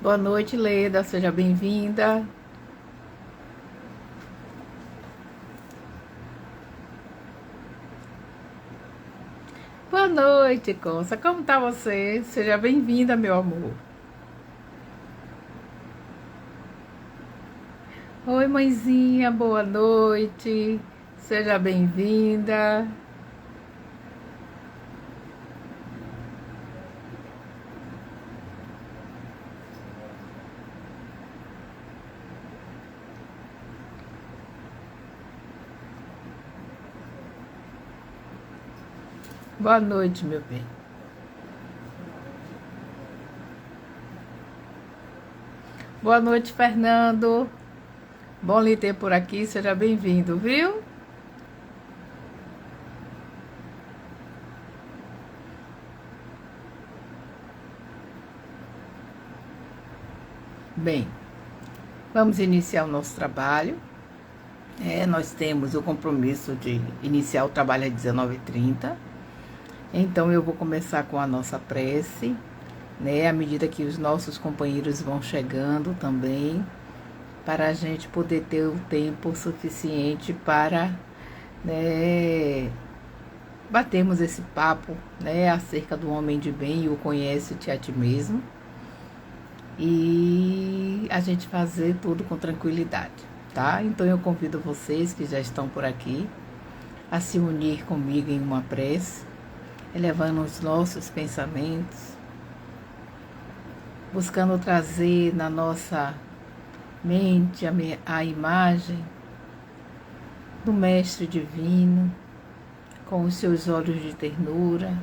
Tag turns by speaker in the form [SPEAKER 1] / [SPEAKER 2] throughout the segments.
[SPEAKER 1] Boa noite, Leda, seja bem-vinda. Boa noite, Consa, como tá você? Seja bem-vinda, meu amor. Oi, mãezinha, boa noite, seja bem-vinda. Boa noite, meu bem. Boa noite, Fernando. Bom lhe ter por aqui, seja bem-vindo, viu? Bem, vamos iniciar o nosso trabalho. Nós temos o compromisso de iniciar o trabalho às 19h30. Então eu vou começar com a nossa prece, né? À medida que os nossos companheiros vão chegando também, para a gente poder ter o tempo suficiente para, né, batermos esse papo, né, acerca do homem de bem e o conhece-te a ti mesmo. E a gente fazer tudo com tranquilidade, tá? Então eu convido vocês que já estão por aqui a se unir comigo em uma prece, elevando os nossos pensamentos, buscando trazer na nossa mente a imagem do Mestre Divino, com os seus olhos de ternura,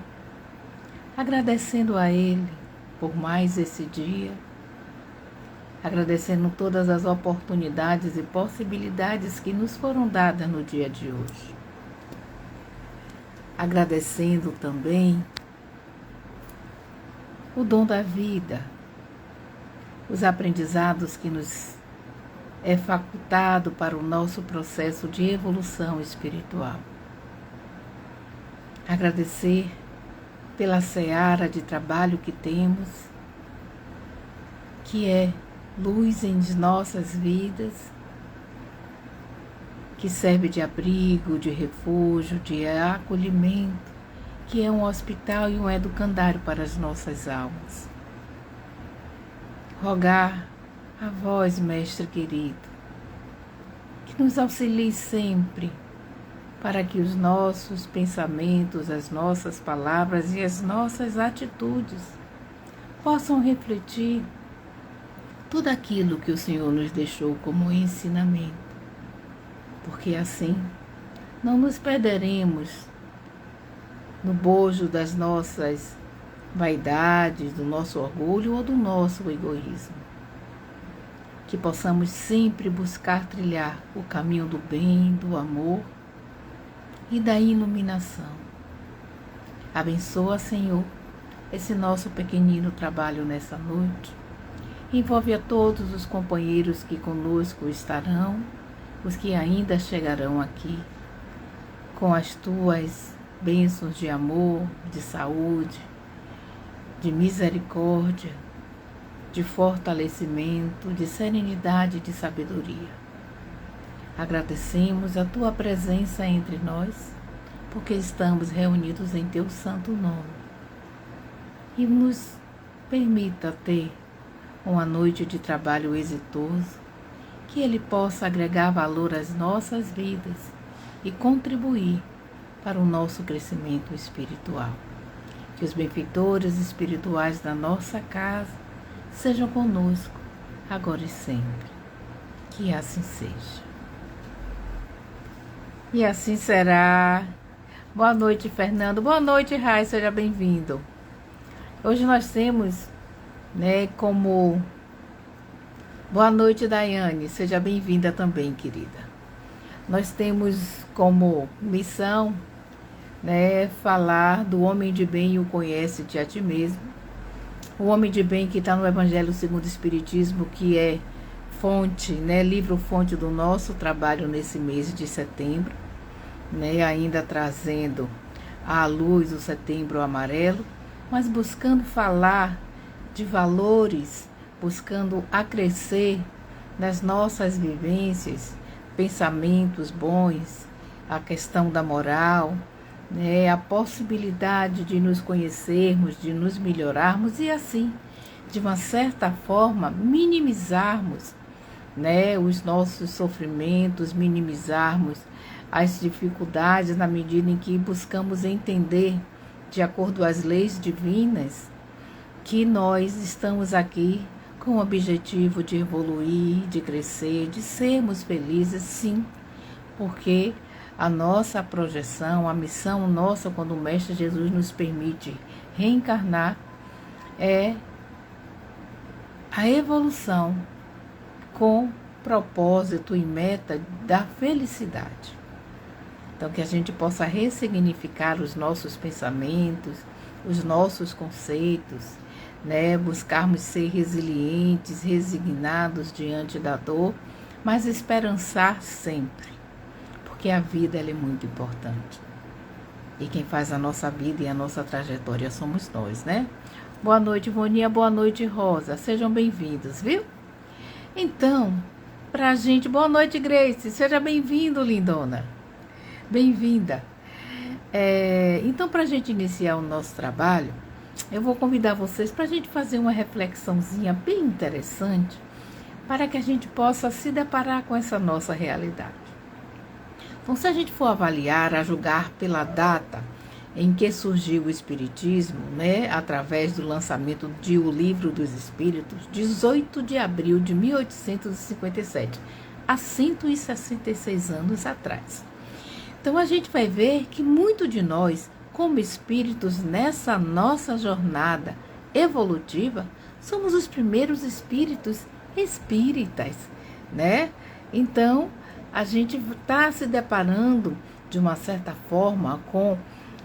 [SPEAKER 1] agradecendo a Ele por mais esse dia, agradecendo todas as oportunidades e possibilidades que nos foram dadas no dia de hoje. Agradecendo também o dom da vida, os aprendizados que nos é facultado para o nosso processo de evolução espiritual. Agradecer pela seara de trabalho que temos, que é luz em nossas vidas, que serve de abrigo, de refúgio, de acolhimento, que é um hospital e um educandário para as nossas almas. Rogar a vós, Mestre querido, que nos auxilie sempre para que os nossos pensamentos, as nossas palavras e as nossas atitudes possam refletir tudo aquilo que o Senhor nos deixou como ensinamento, porque assim não nos perderemos no bojo das nossas vaidades, do nosso orgulho ou do nosso egoísmo. Que possamos sempre buscar trilhar o caminho do bem, do amor e da iluminação. Abençoa, Senhor, esse nosso pequenino trabalho nessa noite. Envolve a todos os companheiros que conosco estarão, os que ainda chegarão aqui, com as tuas bênçãos de amor, de saúde, de misericórdia, de fortalecimento, de serenidade e de sabedoria. Agradecemos a tua presença entre nós, porque estamos reunidos em teu santo nome. E nos permita ter uma noite de trabalho exitoso, que ele possa agregar valor às nossas vidas e contribuir para o nosso crescimento espiritual. Que os benfeitores espirituais da nossa casa sejam conosco, agora e sempre. Que assim seja. E assim será. Boa noite, Fernando. Boa noite, Rai, seja bem-vindo. Hoje nós temos, como... Boa noite, Daiane, seja bem-vinda também, querida. Nós temos como missão, falar do homem de bem e o conhece-te a ti mesmo. O homem de bem que está no Evangelho segundo o Espiritismo, que é fonte, livro-fonte do nosso trabalho nesse mês de setembro, ainda trazendo à luz o Setembro Amarelo, mas buscando falar de valores buscando a crescer nas nossas vivências, pensamentos bons, a questão da moral, né, a possibilidade de nos conhecermos, de nos melhorarmos e assim, de uma certa forma, minimizarmos, né, os nossos sofrimentos, minimizarmos as dificuldades na medida em que buscamos entender, de acordo às leis divinas, que nós estamos aqui com o objetivo de evoluir, de crescer, de sermos felizes, sim, porque a nossa projeção, a missão nossa, quando o Mestre Jesus nos permite reencarnar, é a evolução com propósito e meta da felicidade. Então, que a gente possa ressignificar os nossos pensamentos, os nossos conceitos, né? Buscarmos ser resilientes, resignados diante da dor, mas esperançar sempre, porque a vida ela é muito importante. E quem faz a nossa vida e a nossa trajetória somos nós, né? Boa noite, Boninha, boa noite, Rosa. Sejam bem-vindos, viu? Então, pra gente... Boa noite, Grace. Seja bem-vindo, lindona. Bem-vinda. Então, pra gente iniciar o nosso trabalho, eu vou convidar vocês para a gente fazer uma reflexãozinha bem interessante para que a gente possa se deparar com essa nossa realidade. Então, se a gente for avaliar, a julgar pela data em que surgiu o Espiritismo, né, através do lançamento de O Livro dos Espíritos, 18 de abril de 1857, há 166 anos atrás. Então, a gente vai ver que muito de nós, como espíritos nessa nossa jornada evolutiva, somos os primeiros espíritos espíritas, né? Então, a gente está se deparando, de uma certa forma, com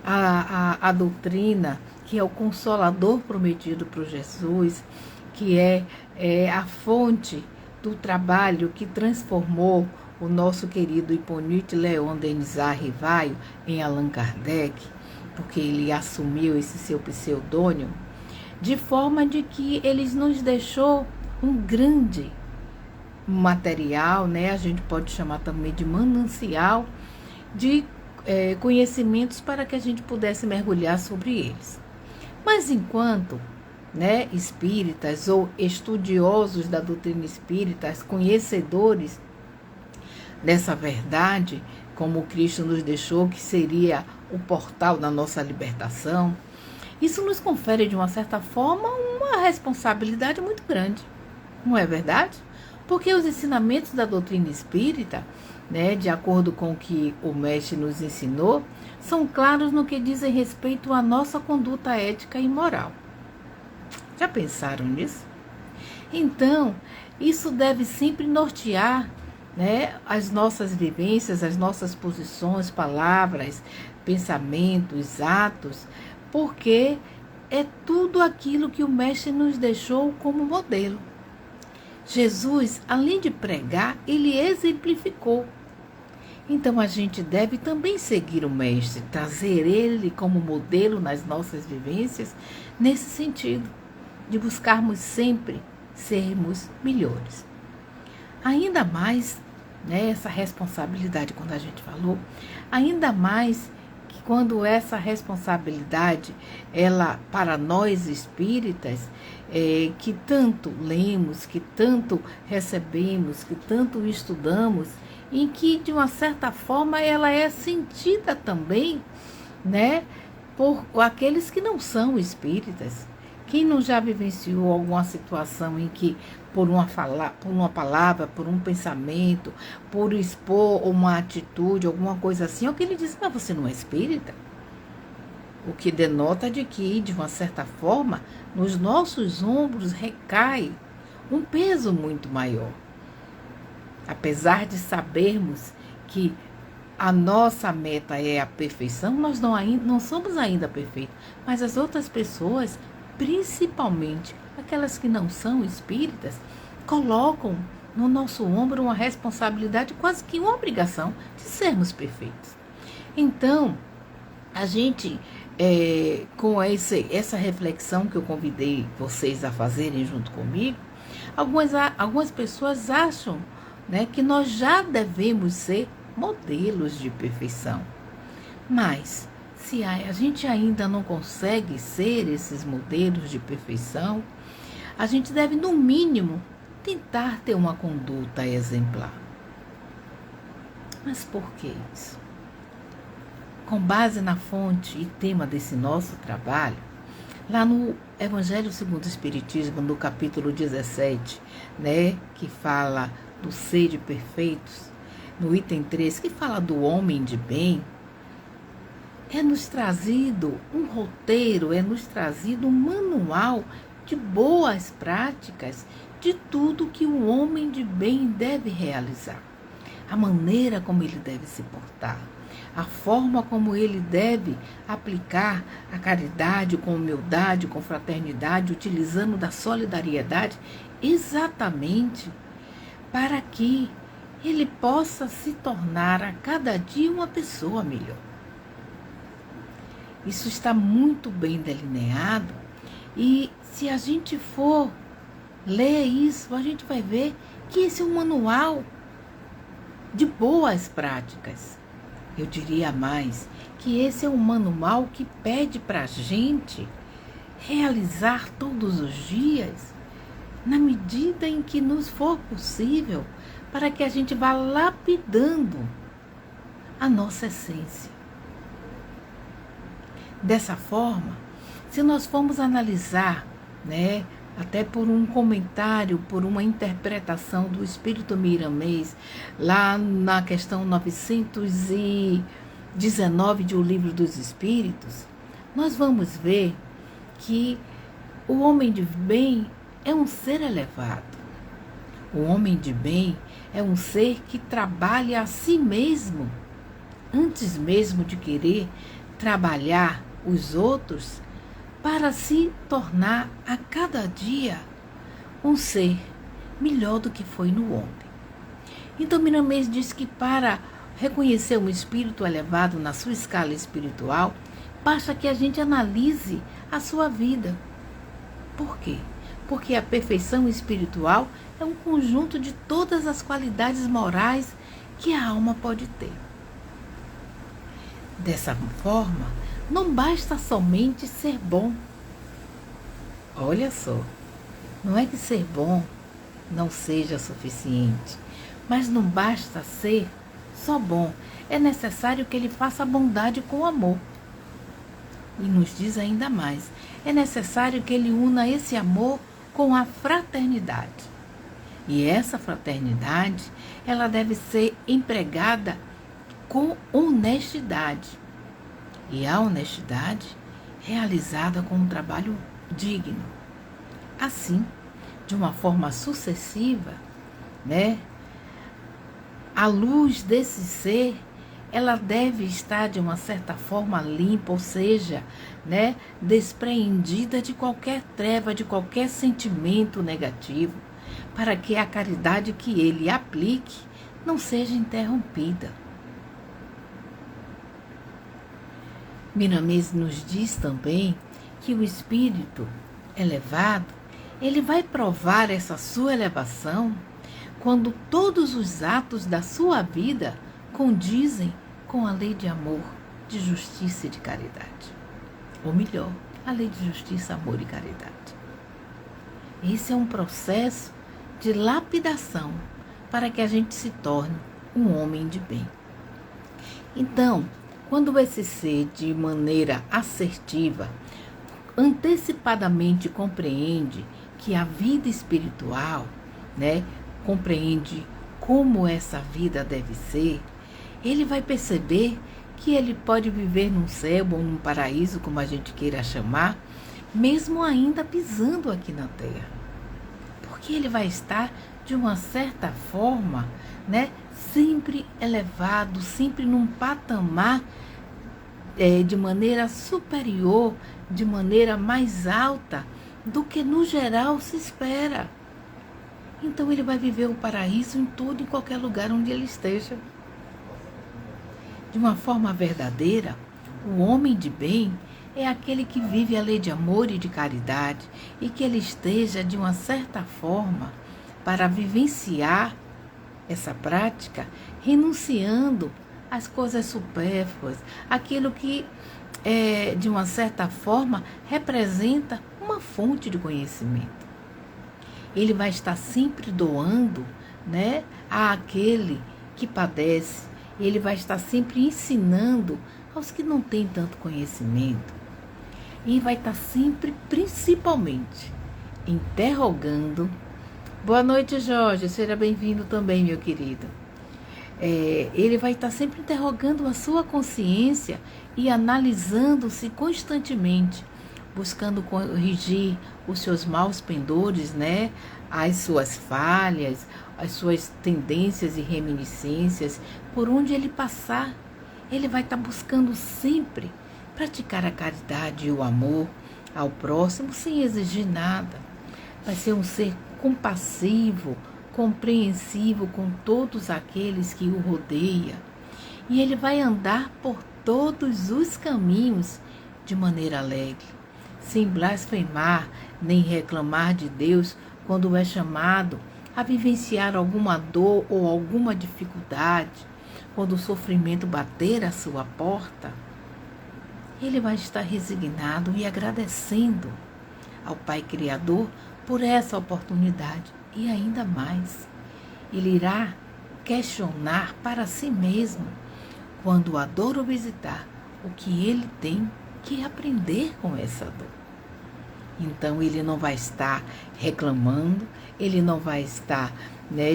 [SPEAKER 1] a doutrina, que é o Consolador prometido por Jesus, que é a fonte do trabalho que transformou o nosso querido Hippolyte Léon Denis Rivaio em Allan Kardec, porque ele assumiu esse seu pseudônimo, de forma de que ele nos deixou um grande material, né? A gente pode chamar também de manancial de conhecimentos para que a gente pudesse mergulhar sobre eles. Mas enquanto, né, espíritas ou estudiosos da doutrina espírita, conhecedores dessa verdade, como o Cristo nos deixou, que seria o portal da nossa libertação, isso nos confere, de uma certa forma, uma responsabilidade muito grande. Não é verdade? Porque os ensinamentos da doutrina espírita, né, de acordo com o que o Mestre nos ensinou, são claros no que dizem respeito à nossa conduta ética e moral. Já pensaram nisso? Então, isso deve sempre nortear, né, as nossas vivências, as nossas posições, palavras, pensamentos, atos, porque é tudo aquilo que o Mestre nos deixou como modelo. Jesus, além de pregar, ele exemplificou. Então a gente deve também seguir o Mestre, trazer ele como modelo nas nossas vivências, nesse sentido, de buscarmos sempre sermos melhores. Ainda mais, né, essa responsabilidade, quando a gente falou, ainda mais que quando essa responsabilidade, ela, para nós espíritas, que tanto lemos, que tanto recebemos, que tanto estudamos, em que, de uma certa forma, ela é sentida também, né, por aqueles que não são espíritas. Quem não já vivenciou alguma situação em que, por uma palavra, por um pensamento, por expor uma atitude, alguma coisa assim, alguém lhe diz, mas você não é espírita? O que denota de que, de uma certa forma, nos nossos ombros recai um peso muito maior. Apesar de sabermos que a nossa meta é a perfeição, nós não somos ainda perfeitos, mas as outras pessoas, principalmente aquelas que não são espíritas, colocam no nosso ombro uma responsabilidade, quase que uma obrigação de sermos perfeitos. Então, a gente, com essa reflexão que eu convidei vocês a fazerem junto comigo, Algumas pessoas acham, né, que nós já devemos ser modelos de perfeição. Mas, se a gente ainda não consegue ser esses modelos de perfeição, a gente deve, no mínimo, tentar ter uma conduta exemplar. Mas por que isso? Com base na fonte e tema desse nosso trabalho, lá no Evangelho segundo o Espiritismo, no capítulo 17, né, que fala do sede perfeitos, no item 3, que fala do homem de bem, é nos trazido um roteiro, é nos trazido um manual de boas práticas de tudo que o homem de bem deve realizar. A maneira como ele deve se portar, a forma como ele deve aplicar a caridade com humildade, com fraternidade, utilizando da solidariedade, exatamente para que ele possa se tornar a cada dia uma pessoa melhor. Isso está muito bem delineado e se a gente for ler isso, a gente vai ver que esse é um manual de boas práticas. Eu diria mais que esse é um manual que pede para a gente realizar todos os dias, na medida em que nos for possível, para que a gente vá lapidando a nossa essência. Dessa forma, se nós formos analisar, né, até por um comentário, por uma interpretação do Espírito Miramês, lá na questão 919 de O Livro dos Espíritos, nós vamos ver que o homem de bem é um ser elevado. O homem de bem é um ser que trabalha a si mesmo, antes mesmo de querer trabalhar os outros, para se tornar a cada dia um ser melhor do que foi no ontem. Então Miramês diz que para reconhecer um espírito elevado na sua escala espiritual, basta que a gente analise a sua vida. Por quê? Porque a perfeição espiritual é um conjunto de todas as qualidades morais que a alma pode ter. Dessa forma, não basta somente ser bom. Olha só, não é que ser bom não seja suficiente, mas não basta ser só bom. É necessário que ele faça a bondade com amor. E nos diz ainda mais, é necessário que ele una esse amor com a fraternidade. E essa fraternidade, ela deve ser empregada com honestidade. E a honestidade realizada com um trabalho digno. Assim, de uma forma sucessiva, né, a luz desse ser, ela deve estar de uma certa forma limpa, ou seja, né, despreendida de qualquer treva, de qualquer sentimento negativo, para que a caridade que ele aplique não seja interrompida. Miramês nos diz também que o espírito elevado, ele vai provar essa sua elevação quando todos os atos da sua vida condizem com a lei de amor, de justiça e de caridade. Ou melhor, a lei de justiça, amor e caridade. Esse é um processo de lapidação para que a gente se torne um homem de bem. Então, quando esse ser, de maneira assertiva, antecipadamente compreende que a vida espiritual, né, compreende como essa vida deve ser, ele vai perceber que ele pode viver num céu ou num paraíso, como a gente queira chamar, mesmo ainda pisando aqui na Terra. Porque ele vai estar, de uma certa forma, né, sempre elevado, sempre num patamar de maneira superior, de maneira mais alta do que no geral se espera. Então ele vai viver o paraíso em todo e qualquer lugar onde ele esteja. De uma forma verdadeira, o homem de bem é aquele que vive a lei de amor e de caridade e que ele esteja, de uma certa forma, para vivenciar essa prática, renunciando às coisas supérfluas, aquilo que, de uma certa forma, representa uma fonte de conhecimento. Ele vai estar sempre doando, né, àquele que padece. Ele vai estar sempre ensinando aos que não têm tanto conhecimento. E vai estar sempre, principalmente, interrogando. Boa noite, Jorge. Seja bem-vindo também, meu querido. Ele vai estar sempre interrogando a sua consciência e analisando-se constantemente, buscando corrigir os seus maus pendores, né? As suas falhas, as suas tendências e reminiscências, por onde ele passar. Ele vai estar buscando sempre praticar a caridade e o amor ao próximo sem exigir nada. Vai ser um ser compassivo, compreensivo com todos aqueles que o rodeiam. E ele vai andar por todos os caminhos de maneira alegre, sem blasfemar nem reclamar de Deus quando é chamado a vivenciar alguma dor ou alguma dificuldade, quando o sofrimento bater à sua porta. Ele vai estar resignado e agradecendo ao Pai Criador por essa oportunidade. E ainda mais, ele irá questionar para si mesmo, quando a dor o visitar, o que ele tem que aprender com essa dor. Então ele não vai estar reclamando, ele não vai estar,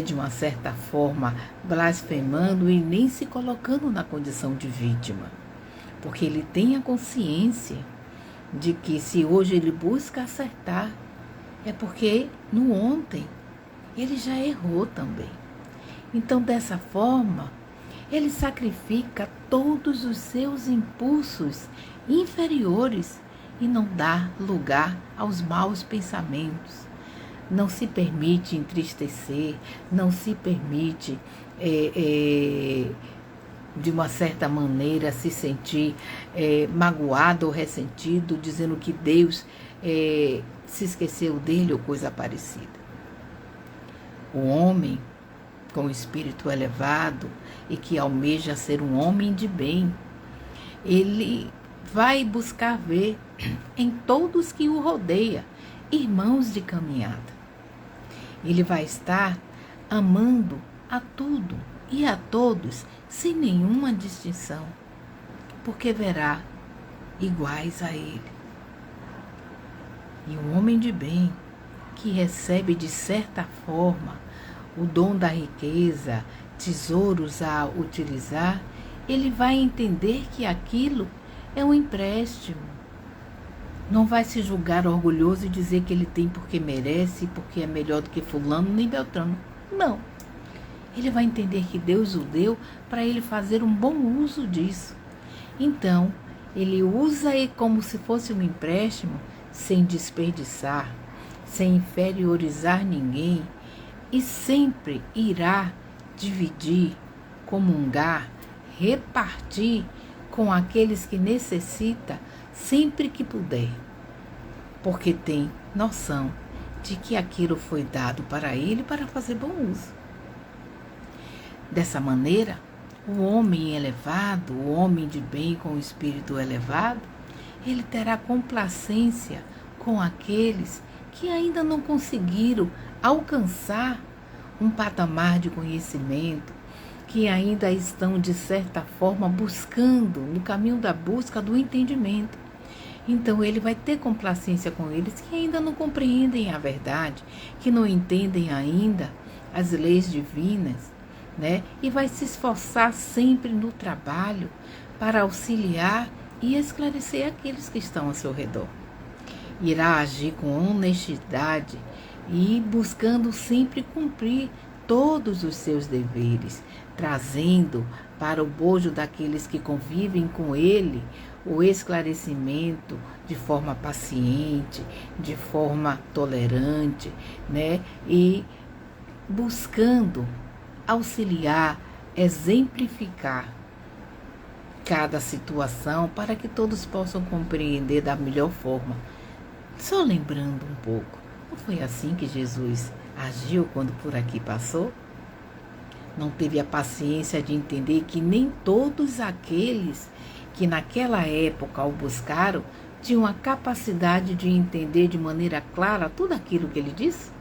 [SPEAKER 1] de uma certa forma, blasfemando e nem se colocando na condição de vítima. Porque ele tem a consciência de que se hoje ele busca acertar, é porque no ontem ele já errou também. Então, dessa forma, ele sacrifica todos os seus impulsos inferiores e não dá lugar aos maus pensamentos. Não se permite entristecer, não se permite, de uma certa maneira, se sentir magoado ou ressentido, dizendo que Deus se esqueceu dele ou coisa parecida. O homem com espírito elevado e que almeja ser um homem de bem, ele vai buscar ver em todos que o rodeiam irmãos de caminhada. Ele vai estar amando a tudo e a todos sem nenhuma distinção, porque verá iguais a ele. E um homem de bem que recebe de certa forma o dom da riqueza, tesouros a utilizar, ele vai entender que aquilo é um empréstimo. Não vai se julgar orgulhoso e dizer que ele tem porque merece, porque é melhor do que fulano nem beltrano. Não. Ele vai entender que Deus o deu para ele fazer um bom uso disso. Então, ele usa como se fosse um empréstimo, sem desperdiçar, sem inferiorizar ninguém, e sempre irá dividir, comungar, repartir com aqueles que necessitam sempre que puder, porque tem noção de que aquilo foi dado para ele para fazer bom uso. Dessa maneira, o homem elevado, o homem de bem com o espírito elevado, ele terá complacência com aqueles que ainda não conseguiram alcançar um patamar de conhecimento, que ainda estão, de certa forma, buscando, no caminho da busca do entendimento. Então, ele vai ter complacência com eles que ainda não compreendem a verdade, que não entendem ainda as leis divinas, E vai se esforçar sempre no trabalho para auxiliar e esclarecer aqueles que estão ao seu redor. Irá agir com honestidade e buscando sempre cumprir todos os seus deveres, trazendo para o bojo daqueles que convivem com ele o esclarecimento de forma paciente, de forma tolerante, E buscando auxiliar, exemplificar cada situação para que todos possam compreender da melhor forma. Só lembrando um pouco, não foi assim que Jesus agiu quando por aqui passou? Não teve a paciência de entender que nem todos aqueles que naquela época o buscaram tinham a capacidade de entender de maneira clara tudo aquilo que ele disse?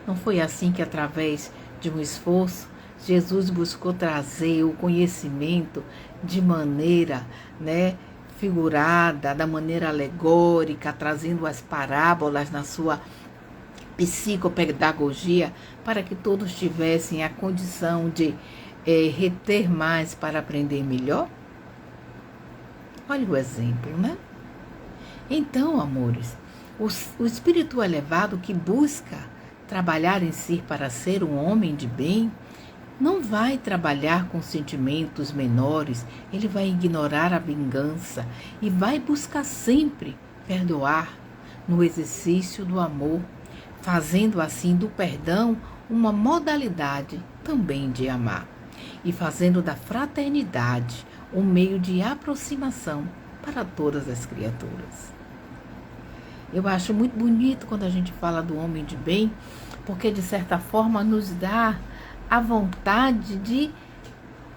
[SPEAKER 1] Não foi assim que, através de um esforço, Jesus buscou trazer o conhecimento de maneira, figurada, da maneira alegórica, trazendo as parábolas na sua psicopedagogia, para que todos tivessem a condição de reter mais para aprender melhor? Olha o exemplo, né? Então, amores, o espírito elevado que busca trabalhar em si para ser um homem de bem, não vai trabalhar com sentimentos menores, ele vai ignorar a vingança e vai buscar sempre perdoar no exercício do amor, fazendo assim do perdão uma modalidade também de amar e fazendo da fraternidade um meio de aproximação para todas as criaturas. Eu acho muito bonito quando a gente fala do homem de bem, porque de certa forma nos dá a vontade de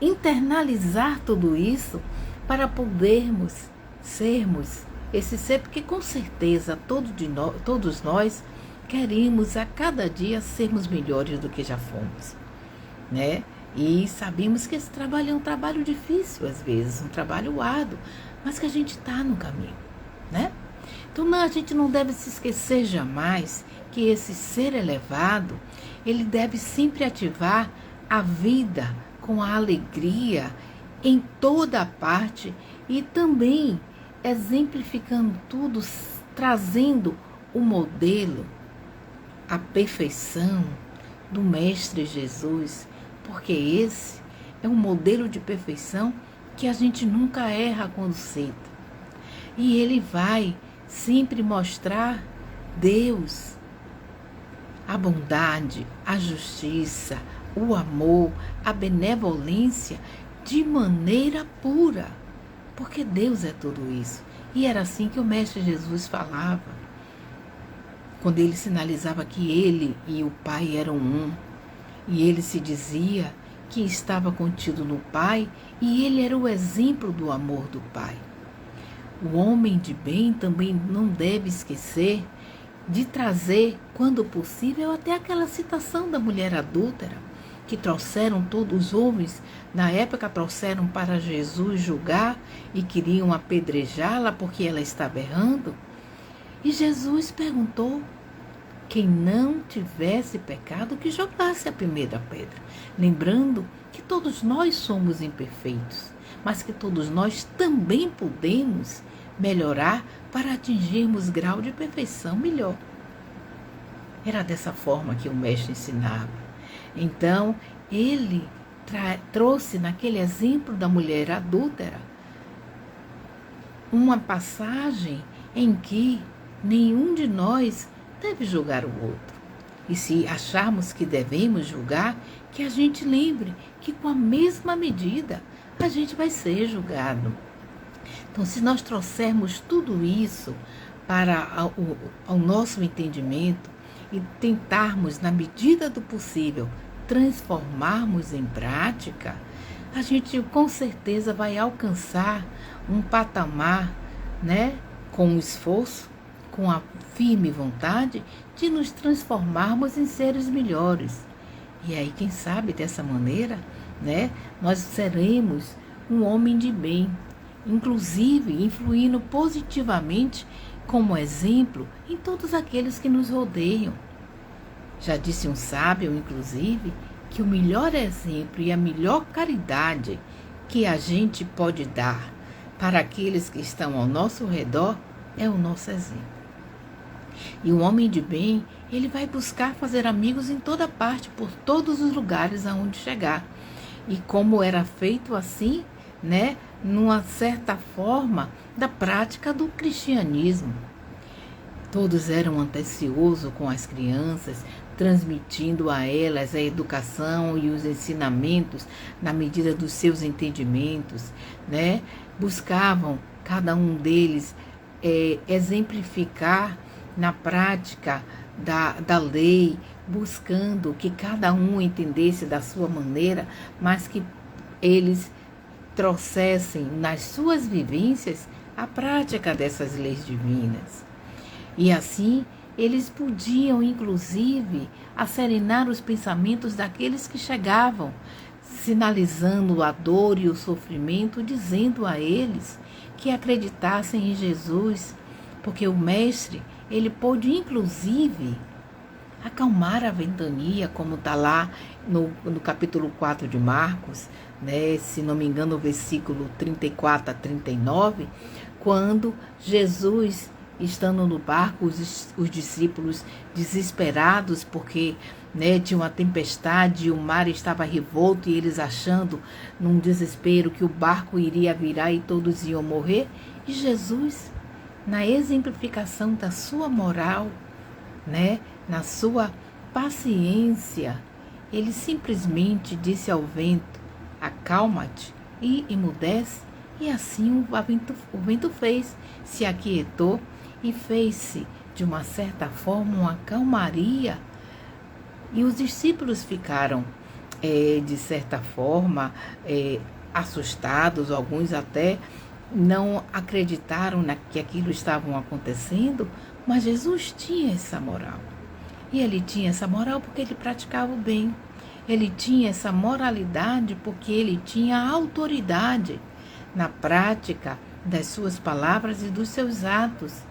[SPEAKER 1] internalizar tudo isso para podermos sermos esse ser, porque com certeza todos nós queremos a cada dia sermos melhores do que já fomos, né? E sabemos que esse trabalho é um trabalho difícil às vezes, um trabalho árduo, mas que a gente está no caminho, né? Então a gente não deve se esquecer jamais que esse ser elevado, ele deve sempre ativar a vida com a alegria em toda a parte e também exemplificando tudo, trazendo o modelo, a perfeição do Mestre Jesus, porque esse é um modelo de perfeição que a gente nunca erra quando cita. E ele vai sempre mostrar Deus, a bondade, a justiça, o amor, a benevolência de maneira pura, porque Deus é tudo isso. E era assim que o Mestre Jesus falava, quando ele sinalizava que ele e o Pai eram um, e ele se dizia que estava contido no Pai, e ele era o exemplo do amor do Pai. O homem de bem também não deve esquecer de trazer, quando possível, até aquela citação da mulher adúltera, que trouxeram todos os homens, na época trouxeram para Jesus julgar e queriam apedrejá-la porque ela estava errando. E Jesus perguntou, quem não tivesse pecado, que jogasse a primeira pedra. Lembrando que todos nós somos imperfeitos, mas que todos nós também podemos melhorar para atingirmos grau de perfeição melhor. Era dessa forma que o Mestre ensinava. Então, ele trouxe naquele exemplo da mulher adúltera uma passagem em que nenhum de nós deve julgar o outro. E se acharmos que devemos julgar, que a gente lembre que com a mesma medida a gente vai ser julgado. Então, se nós trouxermos tudo isso para o nosso entendimento e tentarmos, na medida do possível, transformarmos em prática, a gente com certeza vai alcançar um patamar, com o esforço, com a firme vontade de nos transformarmos em seres melhores. E aí, quem sabe, dessa maneira, nós seremos um homem de bem, inclusive influindo positivamente como exemplo em todos aqueles que nos rodeiam. Já disse um sábio, inclusive, que o melhor exemplo e a melhor caridade que a gente pode dar para aqueles que estão ao nosso redor é o nosso exemplo. E o homem de bem, ele vai buscar fazer amigos em toda parte, por todos os lugares aonde chegar. E como era feito assim, numa certa forma da prática do cristianismo. Todos eram atenciosos com as crianças, transmitindo a elas a educação e os ensinamentos na medida dos seus entendimentos, né? Buscavam, cada um deles, exemplificar na prática da lei, buscando que cada um entendesse da sua maneira, mas que eles trouxessem nas suas vivências a prática dessas leis divinas. E assim, eles podiam, inclusive, acerenar os pensamentos daqueles que chegavam, sinalizando a dor e o sofrimento, dizendo a eles que acreditassem em Jesus, porque o Mestre, ele pôde, inclusive, acalmar a ventania, como está lá no capítulo 4 de Marcos, né? Se não me engano, o versículo 34 a 39, quando Jesus, estando no barco, os discípulos desesperados, porque, né, tinha uma tempestade, o mar estava revolto, e eles achando, num desespero, que o barco iria virar e todos iam morrer, e Jesus, na exemplificação da sua moral, né, na sua paciência, ele simplesmente disse ao vento: acalma-te e emudece. E assim o vento se aquietou e fez-se, de uma certa forma, uma calmaria. E os discípulos ficaram, de certa forma, assustados, alguns até não acreditaram que aquilo estava acontecendo, mas Jesus tinha essa moral. E ele tinha essa moral porque ele praticava o bem. Ele tinha essa moralidade porque ele tinha autoridade na prática das suas palavras e dos seus atos,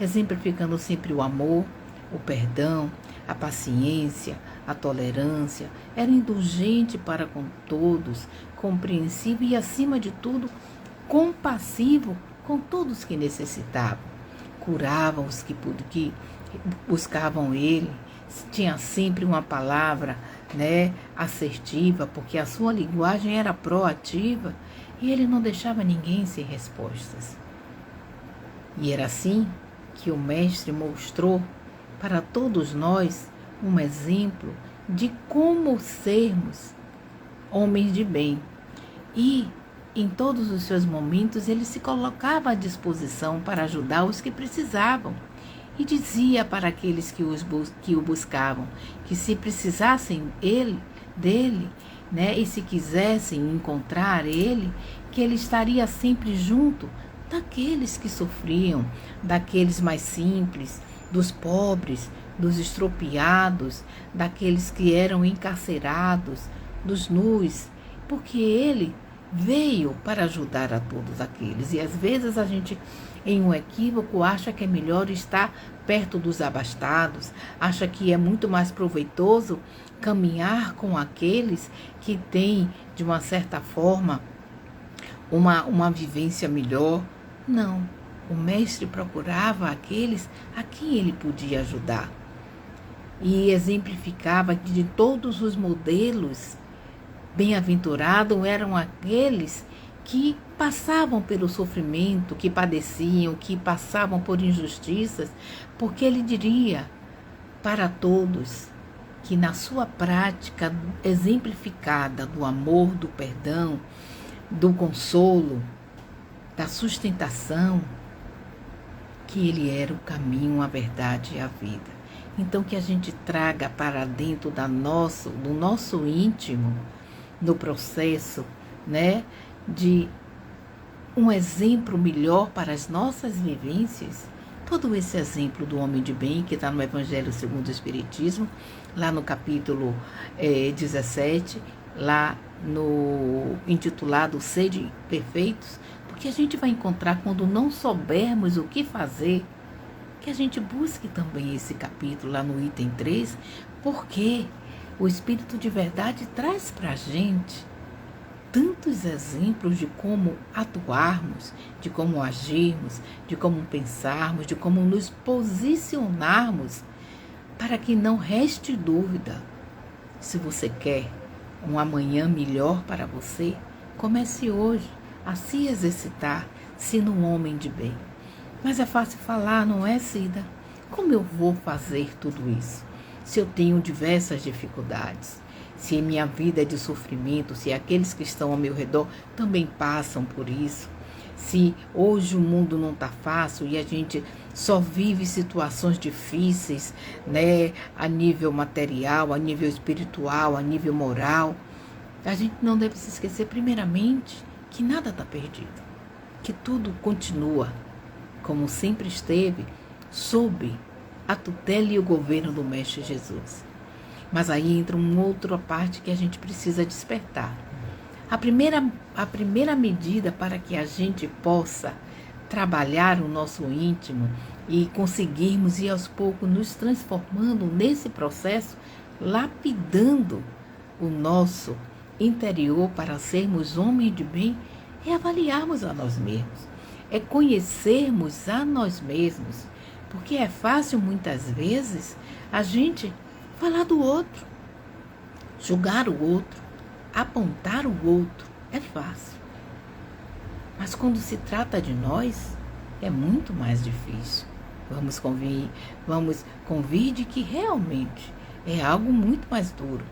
[SPEAKER 1] exemplificando sempre o amor, o perdão, a paciência, a tolerância. Era indulgente para com todos, compreensivo e, acima de tudo, compassivo com todos que necessitavam. Curava os que buscavam ele. Tinha sempre uma palavra, né, assertiva, porque a sua linguagem era proativa, e ele não deixava ninguém sem respostas. E era assim que o Mestre mostrou para todos nós um exemplo de como sermos homens de bem. E em todos os seus momentos ele se colocava à disposição para ajudar os que precisavam. E dizia para aqueles que o buscavam que, se precisassem dele, né, e se quisessem encontrar ele, que ele estaria sempre junto daqueles que sofriam, daqueles mais simples, dos pobres, dos estropiados, daqueles que eram encarcerados, dos nus, porque ele veio para ajudar a todos aqueles. E às vezes a gente, em um equívoco, acha que é melhor estar perto dos abastados, acha que é muito mais proveitoso caminhar com aqueles que têm, de uma certa forma, uma vivência melhor. Não, o Mestre procurava aqueles a quem ele podia ajudar. E exemplificava que de todos os modelos, bem-aventurados eram aqueles que passavam pelo sofrimento, que padeciam, que passavam por injustiças, porque ele diria para todos que, na sua prática exemplificada do amor, do perdão, do consolo, da sustentação, que ele era o caminho, a verdade e a vida. Então, que a gente traga para dentro do nosso íntimo, no processo, né, de um exemplo melhor para as nossas vivências, todo esse exemplo do homem de bem que está no Evangelho segundo o Espiritismo, lá no capítulo 17, lá no intitulado Sede Perfeitos, porque a gente vai encontrar, quando não soubermos o que fazer, que a gente busque também esse capítulo lá no item 3, porque o Espírito de Verdade traz para a gente tantos exemplos de como atuarmos, de como agirmos, de como pensarmos, de como nos posicionarmos, para que não reste dúvida. Se você quer um amanhã melhor para você, comece hoje a se exercitar, sendo um homem de bem. Mas é fácil falar, não é, Cida? Como eu vou fazer tudo isso? se eu tenho diversas dificuldades, se minha vida é de sofrimento, se aqueles que estão ao meu redor também passam por isso, se hoje o mundo não está fácil e a gente só vive situações difíceis, né, a nível material, a nível espiritual, a nível moral, a gente não deve se esquecer, primeiramente, que nada está perdido, que tudo continua como sempre esteve, sob a tutela e o governo do Mestre Jesus. Mas aí entra uma outra parte que a gente precisa despertar. A primeira medida para que a gente possa trabalhar o nosso íntimo e conseguirmos ir aos poucos nos transformando nesse processo, lapidando o nosso interior para sermos homens de bem, é avaliarmos a nós mesmos, é conhecermos a nós mesmos, porque é fácil muitas vezes a gente falar do outro, julgar o outro, apontar o outro, é fácil. Mas quando se trata de nós, é muito mais difícil. Vamos convir de que realmente é algo muito mais duro.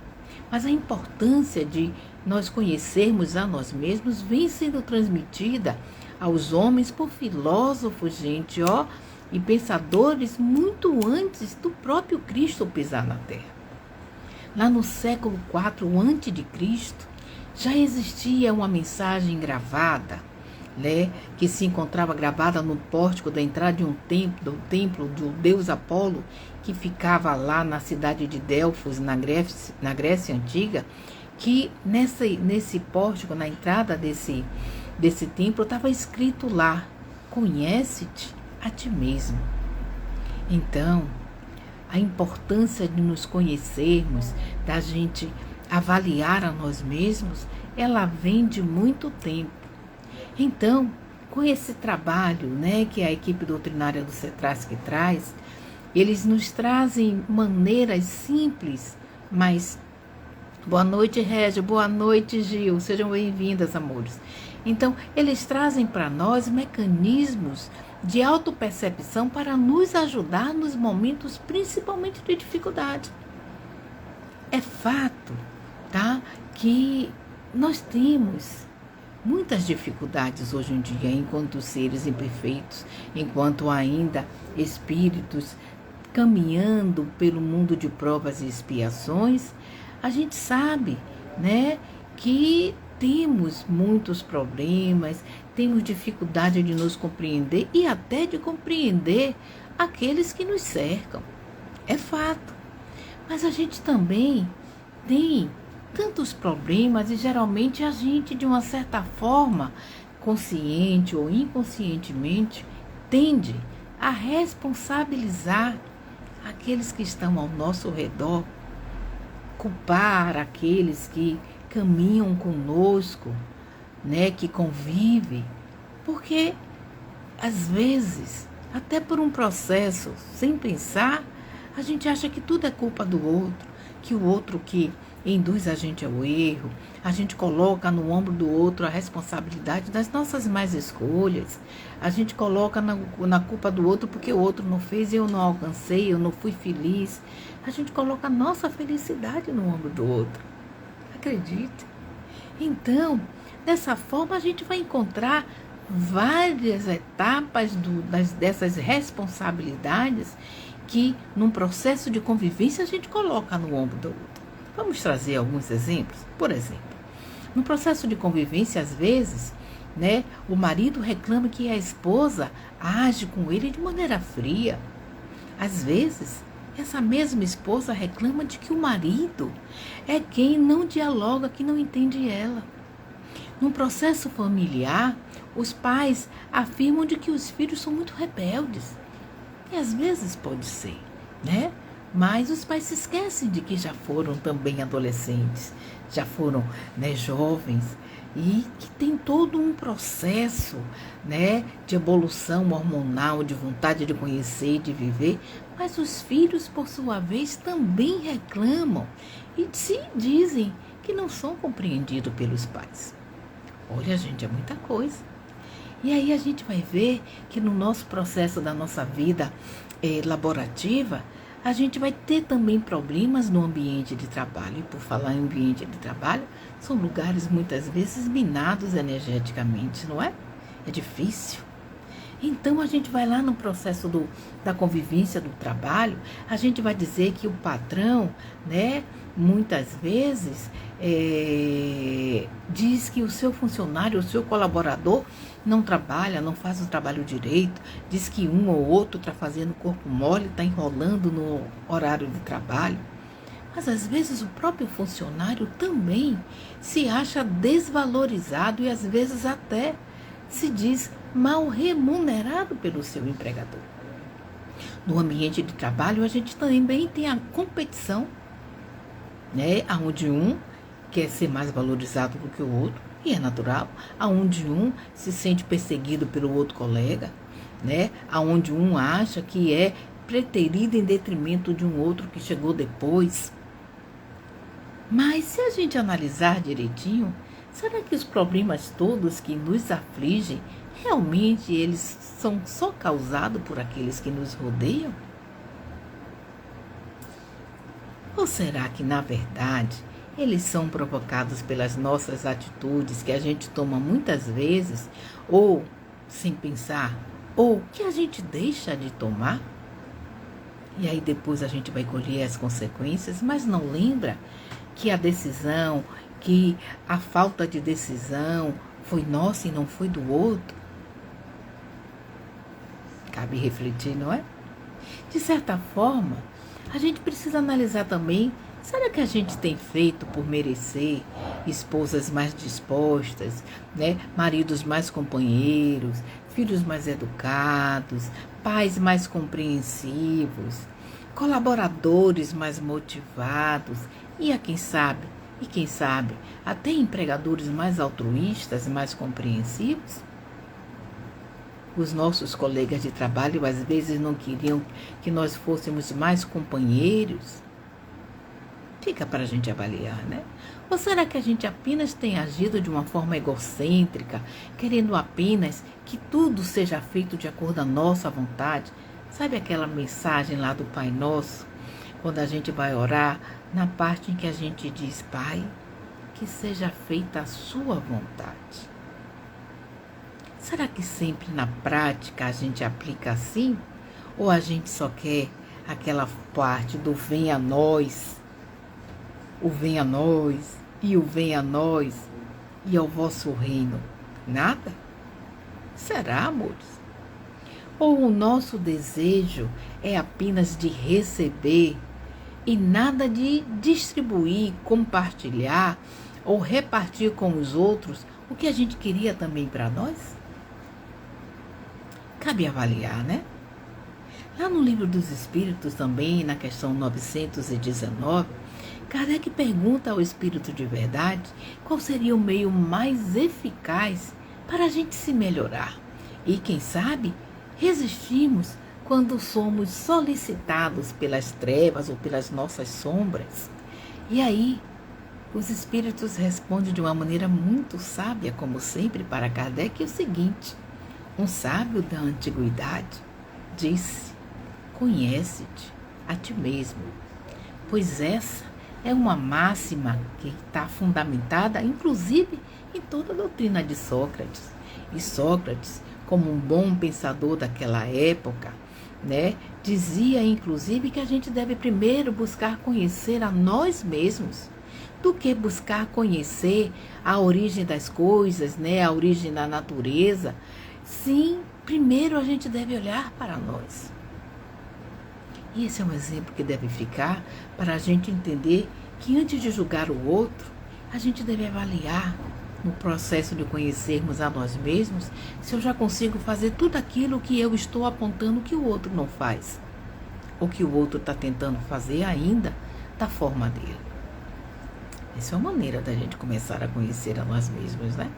[SPEAKER 1] Mas a importância de nós conhecermos a nós mesmos vem sendo transmitida aos homens por filósofos, gente, e pensadores muito antes do próprio Cristo pisar na Terra. Lá no século IV a.C., já existia uma mensagem gravada, né, que se encontrava gravada no pórtico da entrada de do templo do deus Apolo, que ficava lá na cidade de Delfos, na Grécia Antiga, que nesse pórtico, na entrada desse templo, estava escrito lá: conhece-te a ti mesmo. Então, a importância de nos conhecermos, da gente avaliar a nós mesmos, ela vem de muito tempo. Então, com esse trabalho, né, que a equipe doutrinária do CETRASC traz, eles nos trazem maneiras simples, mas... Boa noite, Régia. Boa noite, Gil. Sejam bem-vindas, amores. Então, eles trazem para nós mecanismos de autopercepção para nos ajudar nos momentos, principalmente de dificuldade. É fato, tá, que nós temos muitas dificuldades hoje em dia, enquanto seres imperfeitos, enquanto ainda espíritos caminhando pelo mundo de provas e expiações. A gente sabe, né, que temos muitos problemas, temos dificuldade de nos compreender e até de compreender aqueles que nos cercam. É fato. Mas a gente também tem tantos problemas e geralmente a gente, de uma certa forma, consciente ou inconscientemente, tende a responsabilizar aqueles que estão ao nosso redor, culpar aqueles que caminham conosco, né, que convivem, porque às vezes, até por um processo, sem pensar, a gente acha que tudo é culpa do outro, que o outro que induz a gente ao erro, a gente coloca no ombro do outro a responsabilidade das nossas más escolhas, a gente coloca na culpa do outro porque o outro não fez e eu não alcancei, eu não fui feliz. A gente coloca a nossa felicidade no ombro do outro. Acredite. Então, dessa forma, a gente vai encontrar várias etapas dessas responsabilidades que, num processo de convivência, a gente coloca no ombro do outro. Vamos trazer alguns exemplos? Por exemplo, no processo de convivência, às vezes, né, o marido reclama que a esposa age com ele de maneira fria. Às vezes, essa mesma esposa reclama de que o marido é quem não dialoga, que não entende ela. No processo familiar, os pais afirmam de que os filhos são muito rebeldes. E às vezes pode ser, né? Mas os pais se esquecem de que já foram também adolescentes, já foram, né, jovens, e que tem todo um processo, né, de evolução hormonal, de vontade de conhecer, de viver. Mas os filhos, por sua vez, também reclamam e se dizem que não são compreendidos pelos pais. Olha, gente, é muita coisa. E aí a gente vai ver que no nosso processo da nossa vida laborativa, a gente vai ter também problemas no ambiente de trabalho. E por falar em ambiente de trabalho, são lugares muitas vezes minados energeticamente, não é? É difícil. Então a gente vai lá no processo da convivência do trabalho, a gente vai dizer que o patrão, né, muitas vezes diz que o seu funcionário, o seu colaborador não trabalha, não faz o trabalho direito, diz que um ou outro está fazendo corpo mole, está enrolando no horário de trabalho. Mas às vezes o próprio funcionário também se acha desvalorizado e às vezes até se diz mal remunerado pelo seu empregador. No ambiente de trabalho, a gente também tem a competição, né? Onde um quer ser mais valorizado do que o outro, e é natural, onde um se sente perseguido pelo outro colega, né? Onde um acha que é preterido em detrimento de um outro que chegou depois. Mas se a gente analisar direitinho, será que os problemas todos que nos afligem, realmente eles são só causados por aqueles que nos rodeiam? Ou será que, na verdade, eles são provocados pelas nossas atitudes que a gente toma muitas vezes, ou sem pensar, ou que a gente deixa de tomar? E aí depois a gente vai colher as consequências, mas não lembra que a decisão, que a falta de decisão foi nossa e não foi do outro? Cabe refletir, não é? De certa forma, a gente precisa analisar também, será que a gente tem feito por merecer esposas mais dispostas, né? Maridos mais companheiros, filhos mais educados, pais mais compreensivos, colaboradores mais motivados e quem sabe, até empregadores mais altruístas, mais compreensivos? Os nossos colegas de trabalho às vezes não queriam que nós fôssemos mais companheiros? Fica para a gente avaliar, né? Ou será que a gente apenas tem agido de uma forma egocêntrica, querendo apenas que tudo seja feito de acordo com a nossa vontade? Sabe aquela mensagem lá do Pai Nosso? Quando a gente vai orar, na parte em que a gente diz, Pai, que seja feita a sua vontade. Será que sempre na prática a gente aplica assim? Ou a gente só quer aquela parte do venha a nós, o venha a nós, e o venha a nós, e ao vosso reino? Nada? Será, amores? Ou o nosso desejo é apenas de receber e nada de distribuir, compartilhar ou repartir com os outros o que a gente queria também para nós? Cabe avaliar, né? Lá no Livro dos Espíritos também, na questão 919, Kardec pergunta ao Espírito de Verdade qual seria o meio mais eficaz para a gente se melhorar. E, quem sabe, resistimos quando somos solicitados pelas trevas ou pelas nossas sombras. E aí, os Espíritos respondem de uma maneira muito sábia, como sempre, para Kardec, o seguinte: um sábio da antiguidade disse, conhece-te a ti mesmo, pois essa é uma máxima que está fundamentada, inclusive, em toda a doutrina de Sócrates. E Sócrates, como um bom pensador daquela época, né, dizia, inclusive, que a gente deve primeiro buscar conhecer a nós mesmos, do que buscar conhecer a origem das coisas, né, a origem da natureza. Sim, primeiro a gente deve olhar para nós. E esse é um exemplo que deve ficar para a gente entender que antes de julgar o outro, a gente deve avaliar no processo de conhecermos a nós mesmos se eu já consigo fazer tudo aquilo que eu estou apontando que o outro não faz, ou que o outro está tentando fazer ainda da forma dele. Essa é uma maneira da gente começar a conhecer a nós mesmos, né?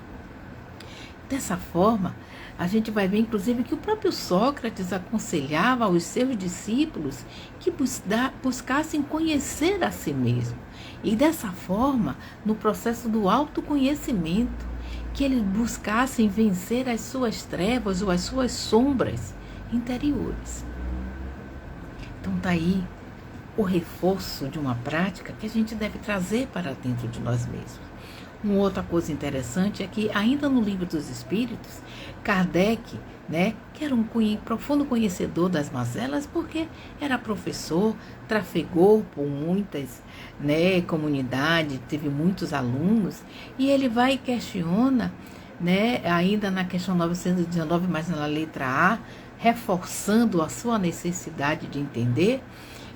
[SPEAKER 1] Dessa forma, a gente vai ver, inclusive, que o próprio Sócrates aconselhava aos seus discípulos que buscassem conhecer a si mesmo. E dessa forma, no processo do autoconhecimento, que eles buscassem vencer as suas trevas ou as suas sombras interiores. Então tá aí o reforço de uma prática que a gente deve trazer para dentro de nós mesmos. Uma outra coisa interessante é que, ainda no Livro dos Espíritos, Kardec, que era um profundo conhecedor das mazelas, porque era professor, trafegou por muitas comunidades, teve muitos alunos, e ele vai e questiona, ainda na questão 919, mas na letra A, reforçando a sua necessidade de entender.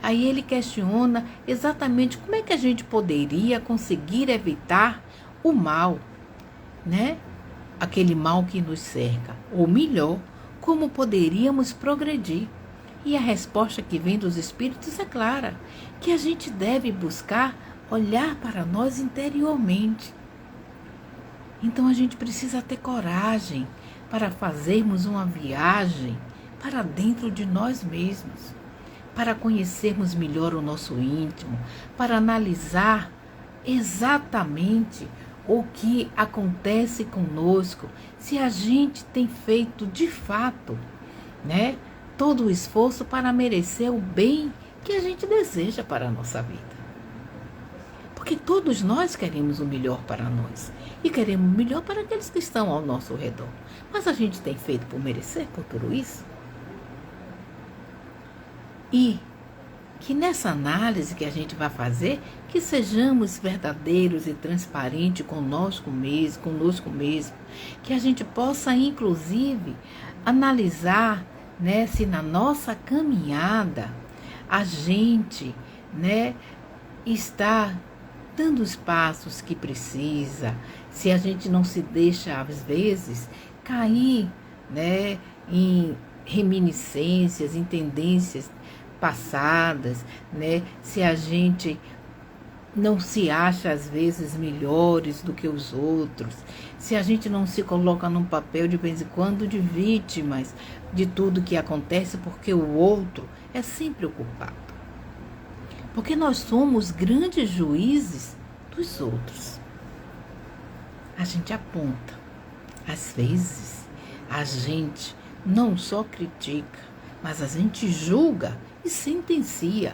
[SPEAKER 1] Aí ele questiona exatamente como é que a gente poderia conseguir evitar o mal, aquele mal que nos cerca, ou melhor, como poderíamos progredir. E a resposta que vem dos espíritos é clara, que a gente deve buscar olhar para nós interiormente. Então a gente precisa ter coragem para fazermos uma viagem para dentro de nós mesmos, para conhecermos melhor o nosso íntimo, para analisar exatamente o que acontece conosco, se a gente tem feito de fato, todo o esforço para merecer o bem que a gente deseja para a nossa vida. Porque todos nós queremos o melhor para nós e queremos o melhor para aqueles que estão ao nosso redor. Mas a gente tem feito por merecer por tudo isso? E que nessa análise que a gente vai fazer, que sejamos verdadeiros e transparentes conosco mesmo, que a gente possa, inclusive, analisar, se na nossa caminhada a gente, está dando os passos que precisa, se a gente não se deixa, às vezes, cair, em reminiscências, em tendências passadas, se a gente não se acha às vezes melhores do que os outros, se a gente não se coloca num papel de vez em quando de vítimas de tudo que acontece, porque o outro é sempre o culpado. Porque nós somos grandes juízes dos outros. A gente aponta, às vezes a gente não só critica, mas a gente julga e sentencia.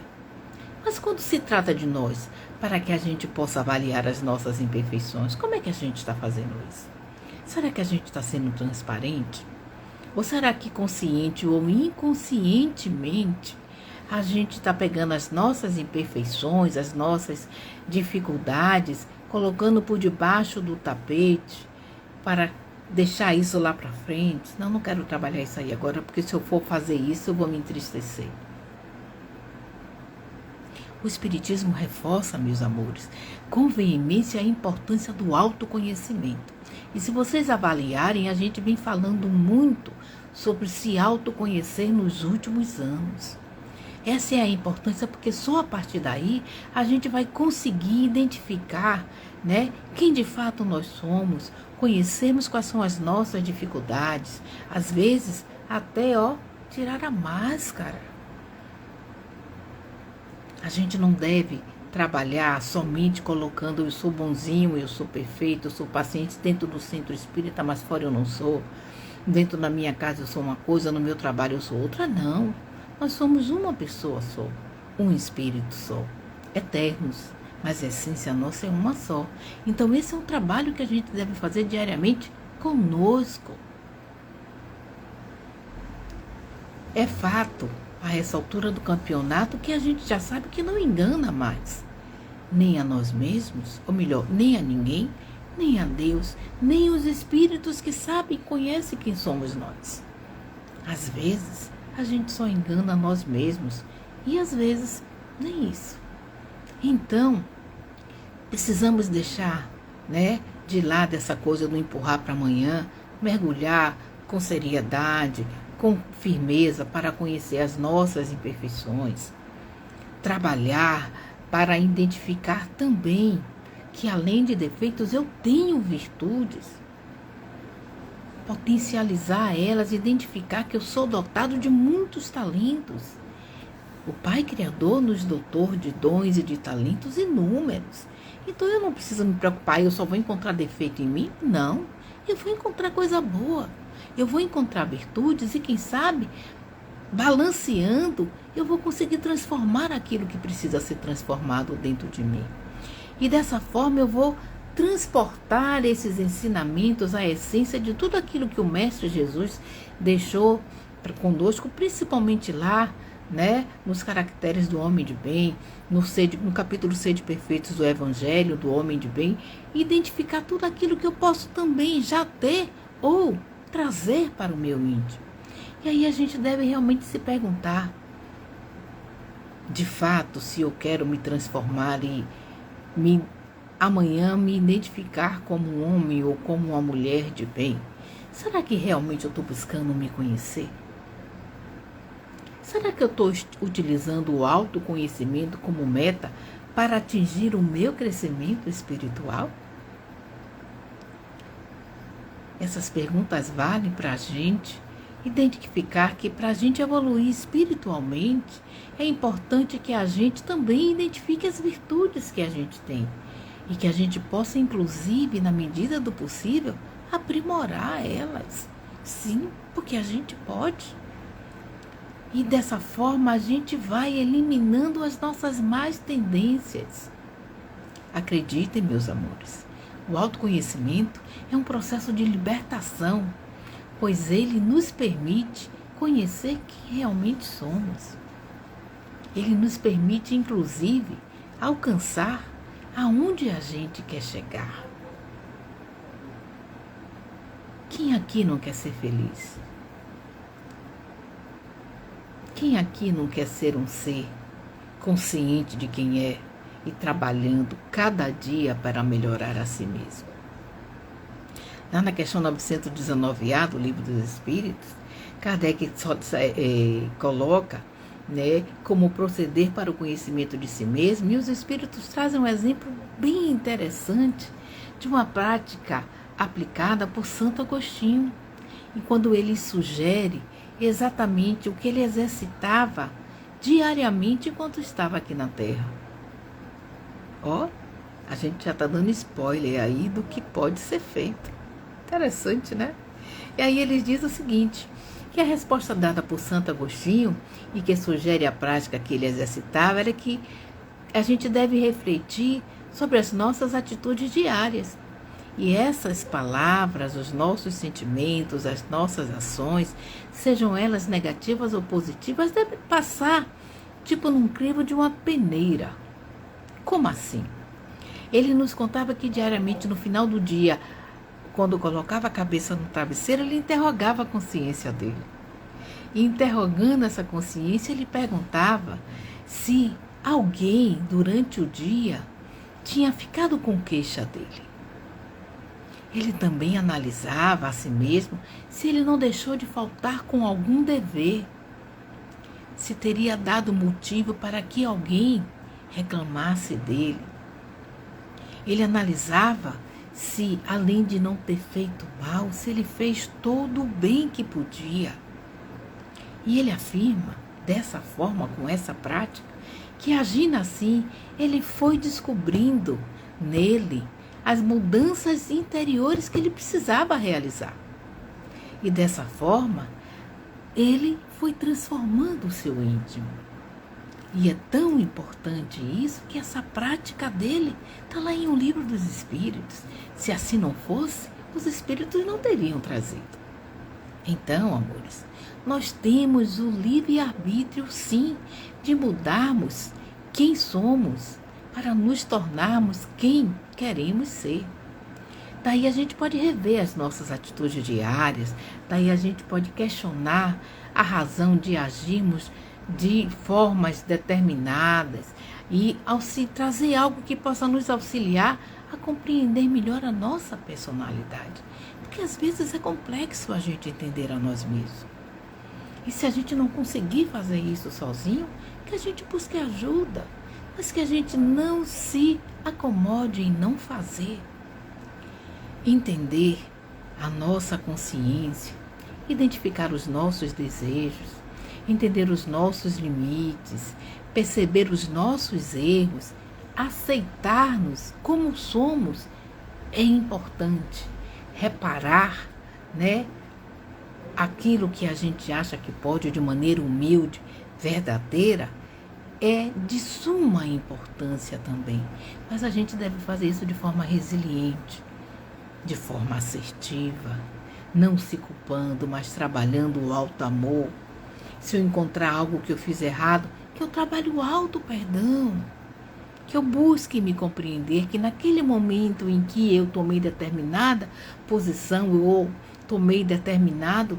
[SPEAKER 1] Mas quando se trata de nós, para que a gente possa avaliar as nossas imperfeições, como é que a gente está fazendo isso? Será que a gente está sendo transparente? Ou será que consciente ou inconscientemente a gente está pegando as nossas imperfeições, as nossas dificuldades, colocando por debaixo do tapete para deixar isso lá para frente? Não quero trabalhar isso aí agora, porque se eu for fazer isso, eu vou me entristecer. O Espiritismo reforça, meus amores, com veemência a importância do autoconhecimento. E se vocês avaliarem, a gente vem falando muito sobre se autoconhecer nos últimos anos. Essa é a importância, porque só a partir daí a gente vai conseguir identificar, quem de fato nós somos, conhecermos quais são as nossas dificuldades, às vezes até tirar a máscara. A gente não deve trabalhar somente colocando eu sou bonzinho, eu sou perfeito, eu sou paciente dentro do centro espírita, mas fora eu não sou. Dentro da minha casa eu sou uma coisa, no meu trabalho eu sou outra. Não. Nós somos uma pessoa só, um espírito só, eternos, mas a essência nossa é uma só. Então esse é um trabalho que a gente deve fazer diariamente conosco. É fato, a essa altura do campeonato, que a gente já sabe que não engana mais, nem a nós mesmos, ou melhor, nem a ninguém, nem a Deus, nem os espíritos que sabem e conhecem quem somos nós. Às vezes, a gente só engana a nós mesmos, e às vezes, nem isso. Então, precisamos deixar, de lado essa coisa do empurrar para amanhã, mergulhar com seriedade, com firmeza para conhecer as nossas imperfeições, trabalhar para identificar também que além de defeitos eu tenho virtudes, potencializar elas, identificar que eu sou dotado de muitos talentos. O Pai Criador nos dotou de dons e de talentos inúmeros. Então eu não preciso me preocupar, eu só vou encontrar defeito em mim? Não, eu vou encontrar coisa boa. Eu vou encontrar virtudes e, quem sabe, balanceando, eu vou conseguir transformar aquilo que precisa ser transformado dentro de mim. E dessa forma eu vou transportar esses ensinamentos, a essência de tudo aquilo que o Mestre Jesus deixou conosco, principalmente lá, né, nos caracteres do homem de bem, no capítulo Sede Perfeitos do Evangelho do homem de bem, identificar tudo aquilo que eu posso também já ter ou trazer para o meu íntimo. E aí a gente deve realmente se perguntar, de fato, se eu quero me transformar e amanhã me identificar como um homem ou como uma mulher de bem. Será que realmente eu estou buscando me conhecer? Será que eu estou utilizando o autoconhecimento como meta para atingir o meu crescimento espiritual? Essas perguntas valem para a gente identificar que para a gente evoluir espiritualmente, é importante que a gente também identifique as virtudes que a gente tem e que a gente possa, inclusive, na medida do possível, aprimorar elas. Sim, porque a gente pode. E dessa forma a gente vai eliminando as nossas más tendências. Acreditem, meus amores, o autoconhecimento é um processo de libertação, pois ele nos permite conhecer quem realmente somos. Ele nos permite, inclusive, alcançar aonde a gente quer chegar. Quem aqui não quer ser feliz? Quem aqui não quer ser um ser consciente de quem é e trabalhando cada dia para melhorar a si mesmo? Lá na questão 919A do Livro dos Espíritos, Kardec coloca, né, como proceder para o conhecimento de si mesmo, e os Espíritos trazem um exemplo bem interessante de uma prática aplicada por Santo Agostinho, e quando ele sugere exatamente o que ele exercitava diariamente enquanto estava aqui na Terra. A gente já está dando spoiler aí do que pode ser feito. Interessante, né? E aí ele diz o seguinte, que a resposta dada por Santo Agostinho e que sugere a prática que ele exercitava era que a gente deve refletir sobre as nossas atitudes diárias. E essas palavras, os nossos sentimentos, as nossas ações, sejam elas negativas ou positivas, devem passar tipo num crivo de uma peneira. Como assim? Ele nos contava que diariamente, no final do dia, quando colocava a cabeça no travesseiro, ele interrogava a consciência dele. E interrogando essa consciência, ele perguntava se alguém, durante o dia, tinha ficado com queixa dele. Ele também analisava a si mesmo se ele não deixou de faltar com algum dever, se teria dado motivo para que alguém reclamasse dele. Ele analisava se, além de não ter feito mal, se ele fez todo o bem que podia. E ele afirma, dessa forma, com essa prática, que agindo assim, ele foi descobrindo nele as mudanças interiores que ele precisava realizar. E dessa forma, ele foi transformando o seu íntimo. E é tão importante isso que essa prática dele está lá em um Livro dos Espíritos. Se assim não fosse, os Espíritos não teriam trazido. Então, amores, nós temos o livre-arbítrio, sim, de mudarmos quem somos para nos tornarmos quem queremos ser. Daí a gente pode rever as nossas atitudes diárias, daí a gente pode questionar a razão de agirmos de formas determinadas e trazer algo que possa nos auxiliar a compreender melhor a nossa personalidade. Porque às vezes é complexo a gente entender a nós mesmos. E se a gente não conseguir fazer isso sozinho, que a gente busque ajuda, mas que a gente não se acomode em não fazer. Entender a nossa consciência, identificar os nossos desejos, entender os nossos limites, perceber os nossos erros, aceitar-nos como somos é importante. Reparar, né, aquilo que a gente acha que pode de maneira humilde, verdadeira, é de suma importância também. Mas a gente deve fazer isso de forma resiliente, de forma assertiva, não se culpando, mas trabalhando o alto amor. Se eu encontrar algo que eu fiz errado, que eu trabalhe o alto perdão, que eu busque me compreender, que naquele momento em que eu tomei determinada posição ou tomei determinado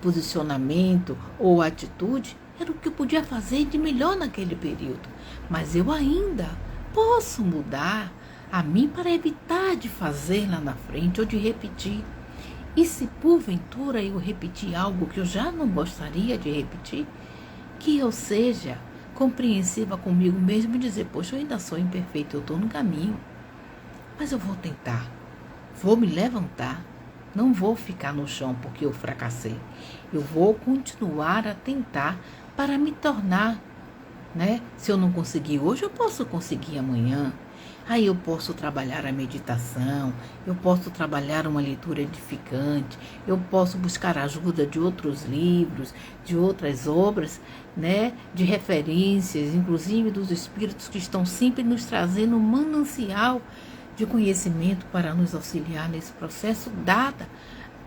[SPEAKER 1] posicionamento ou atitude, era o que eu podia fazer de melhor naquele período. Mas eu ainda posso mudar a mim para evitar de fazer lá na frente ou de repetir. E se porventura eu repetir algo que eu já não gostaria de repetir, que eu seja compreensiva comigo mesmo e dizer, poxa, eu ainda sou imperfeito, eu estou no caminho, mas eu vou tentar, vou me levantar, não vou ficar no chão porque eu fracassei, eu vou continuar a tentar para me tornar, né? Se eu não conseguir hoje, eu posso conseguir amanhã. Aí eu posso trabalhar a meditação, eu posso trabalhar uma leitura edificante, eu posso buscar a ajuda de outros livros, de outras obras, né, de referências, inclusive dos espíritos que estão sempre nos trazendo um manancial de conhecimento para nos auxiliar nesse processo, dada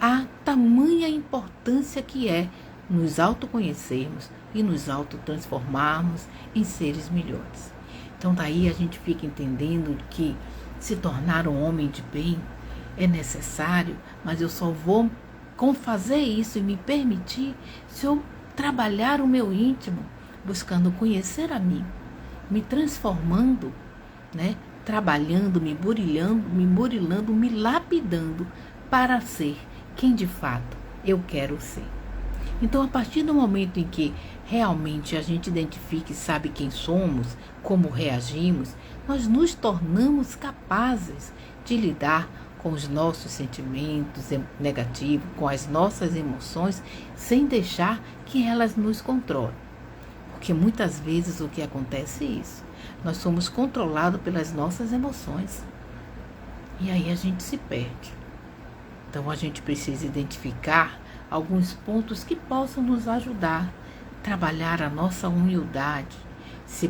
[SPEAKER 1] a tamanha importância que é nos autoconhecermos e nos autotransformarmos em seres melhores. Então daí a gente fica entendendo que se tornar um homem de bem é necessário, mas eu só vou fazer isso e me permitir se eu trabalhar o meu íntimo, buscando conhecer a mim, me transformando, né? Trabalhando, me burilando, me lapidando para ser quem de fato eu quero ser. Então, a partir do momento em que realmente a gente identifica e sabe quem somos, como reagimos, nós nos tornamos capazes de lidar com os nossos sentimentos negativos, com as nossas emoções, sem deixar que elas nos controlem. Porque muitas vezes o que acontece é isso. Nós somos controlados pelas nossas emoções. E aí a gente se perde. Então a gente precisa identificar alguns pontos que possam nos ajudar a trabalhar a nossa humildade.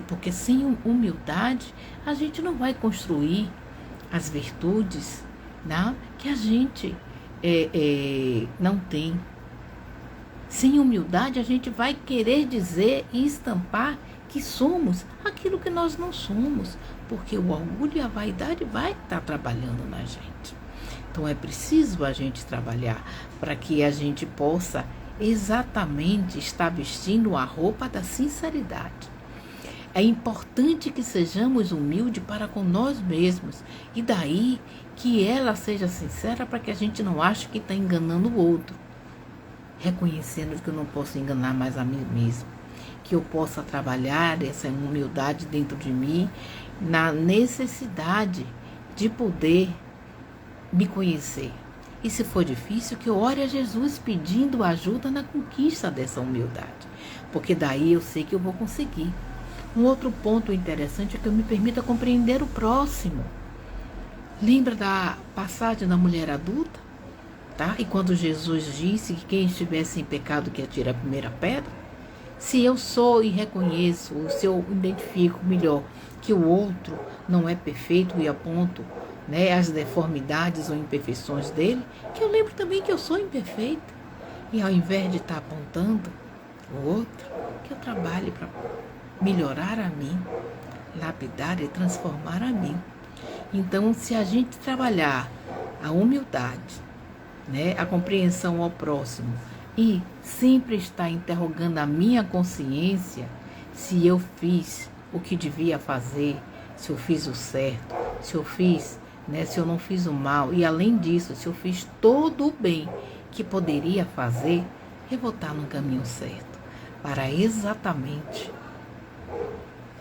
[SPEAKER 1] Porque sem humildade a gente não vai construir as virtudes, né, que a gente não tem. Sem humildade a gente vai querer dizer e estampar que somos aquilo que nós não somos, porque o orgulho e a vaidade vai estar trabalhando na gente. Então é preciso a gente trabalhar para que a gente possa exatamente estar vestindo a roupa da sinceridade. É importante que sejamos humildes para com nós mesmos e daí que ela seja sincera para que a gente não ache que está enganando o outro. Reconhecendo que eu não posso enganar mais a mim mesmo. Que eu possa trabalhar essa humildade dentro de mim na necessidade de poder me conhecer. E se for difícil, que eu ore a Jesus pedindo ajuda na conquista dessa humildade. Porque daí eu sei que eu vou conseguir. Um outro ponto interessante é que eu me permita compreender o próximo. Lembra da passagem da mulher adulta? Tá? E quando Jesus disse que quem estivesse em pecado que atire a primeira pedra, se eu sou e reconheço, ou se eu identifico melhor que o outro não é perfeito e aponto, né, as deformidades ou imperfeições dele, que eu lembro também que eu sou imperfeita. E ao invés de estar apontando o outro, que eu trabalhe para melhorar a mim, lapidar e transformar a mim. Então, se a gente trabalhar a humildade, né, a compreensão ao próximo e sempre estar interrogando a minha consciência se eu fiz o que devia fazer, se eu fiz o certo, se eu fiz, né, se eu não fiz o mal e além disso, se eu fiz todo o bem que poderia fazer, eu vou estar no caminho certo para exatamente,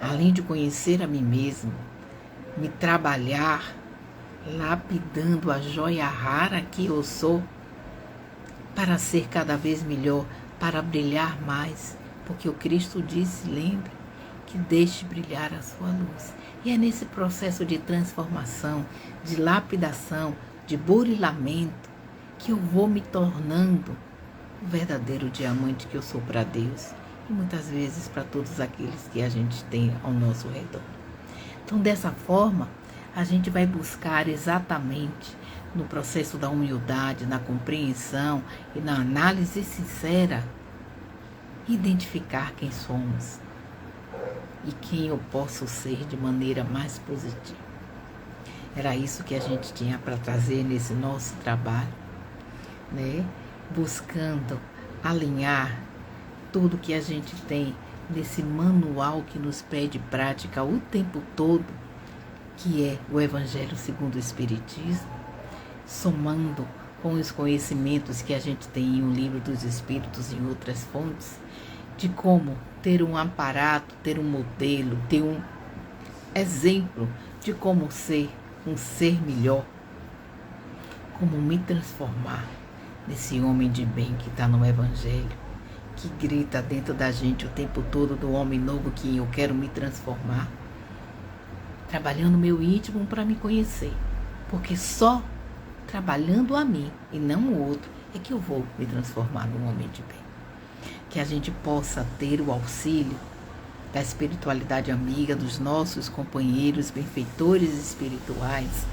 [SPEAKER 1] além de conhecer a mim mesmo, me trabalhar lapidando a joia rara que eu sou para ser cada vez melhor, para brilhar mais, porque o Cristo disse, lembre, que deixe brilhar a sua luz. E é nesse processo de transformação, de lapidação, de burilamento, que eu vou me tornando o verdadeiro diamante que eu sou para Deus e muitas vezes para todos aqueles que a gente tem ao nosso redor. Então, dessa forma, a gente vai buscar exatamente no processo da humildade, na compreensão e na análise sincera, identificar quem somos e quem eu posso ser de maneira mais positiva. Era isso que a gente tinha para trazer nesse nosso trabalho, né? Buscando alinhar tudo que a gente tem nesse manual que nos pede prática o tempo todo, que é o Evangelho segundo o Espiritismo, somando com os conhecimentos que a gente tem em um livro dos Espíritos e em outras fontes, de como ter um aparato, ter um modelo, ter um exemplo de como ser um ser melhor, como me transformar nesse homem de bem que está no Evangelho, que grita dentro da gente o tempo todo do homem novo que eu quero me transformar, trabalhando meu íntimo para me conhecer, porque só trabalhando a mim e não o outro é que eu vou me transformar num homem de bem. Que a gente possa ter o auxílio da espiritualidade amiga, dos nossos companheiros benfeitores espirituais,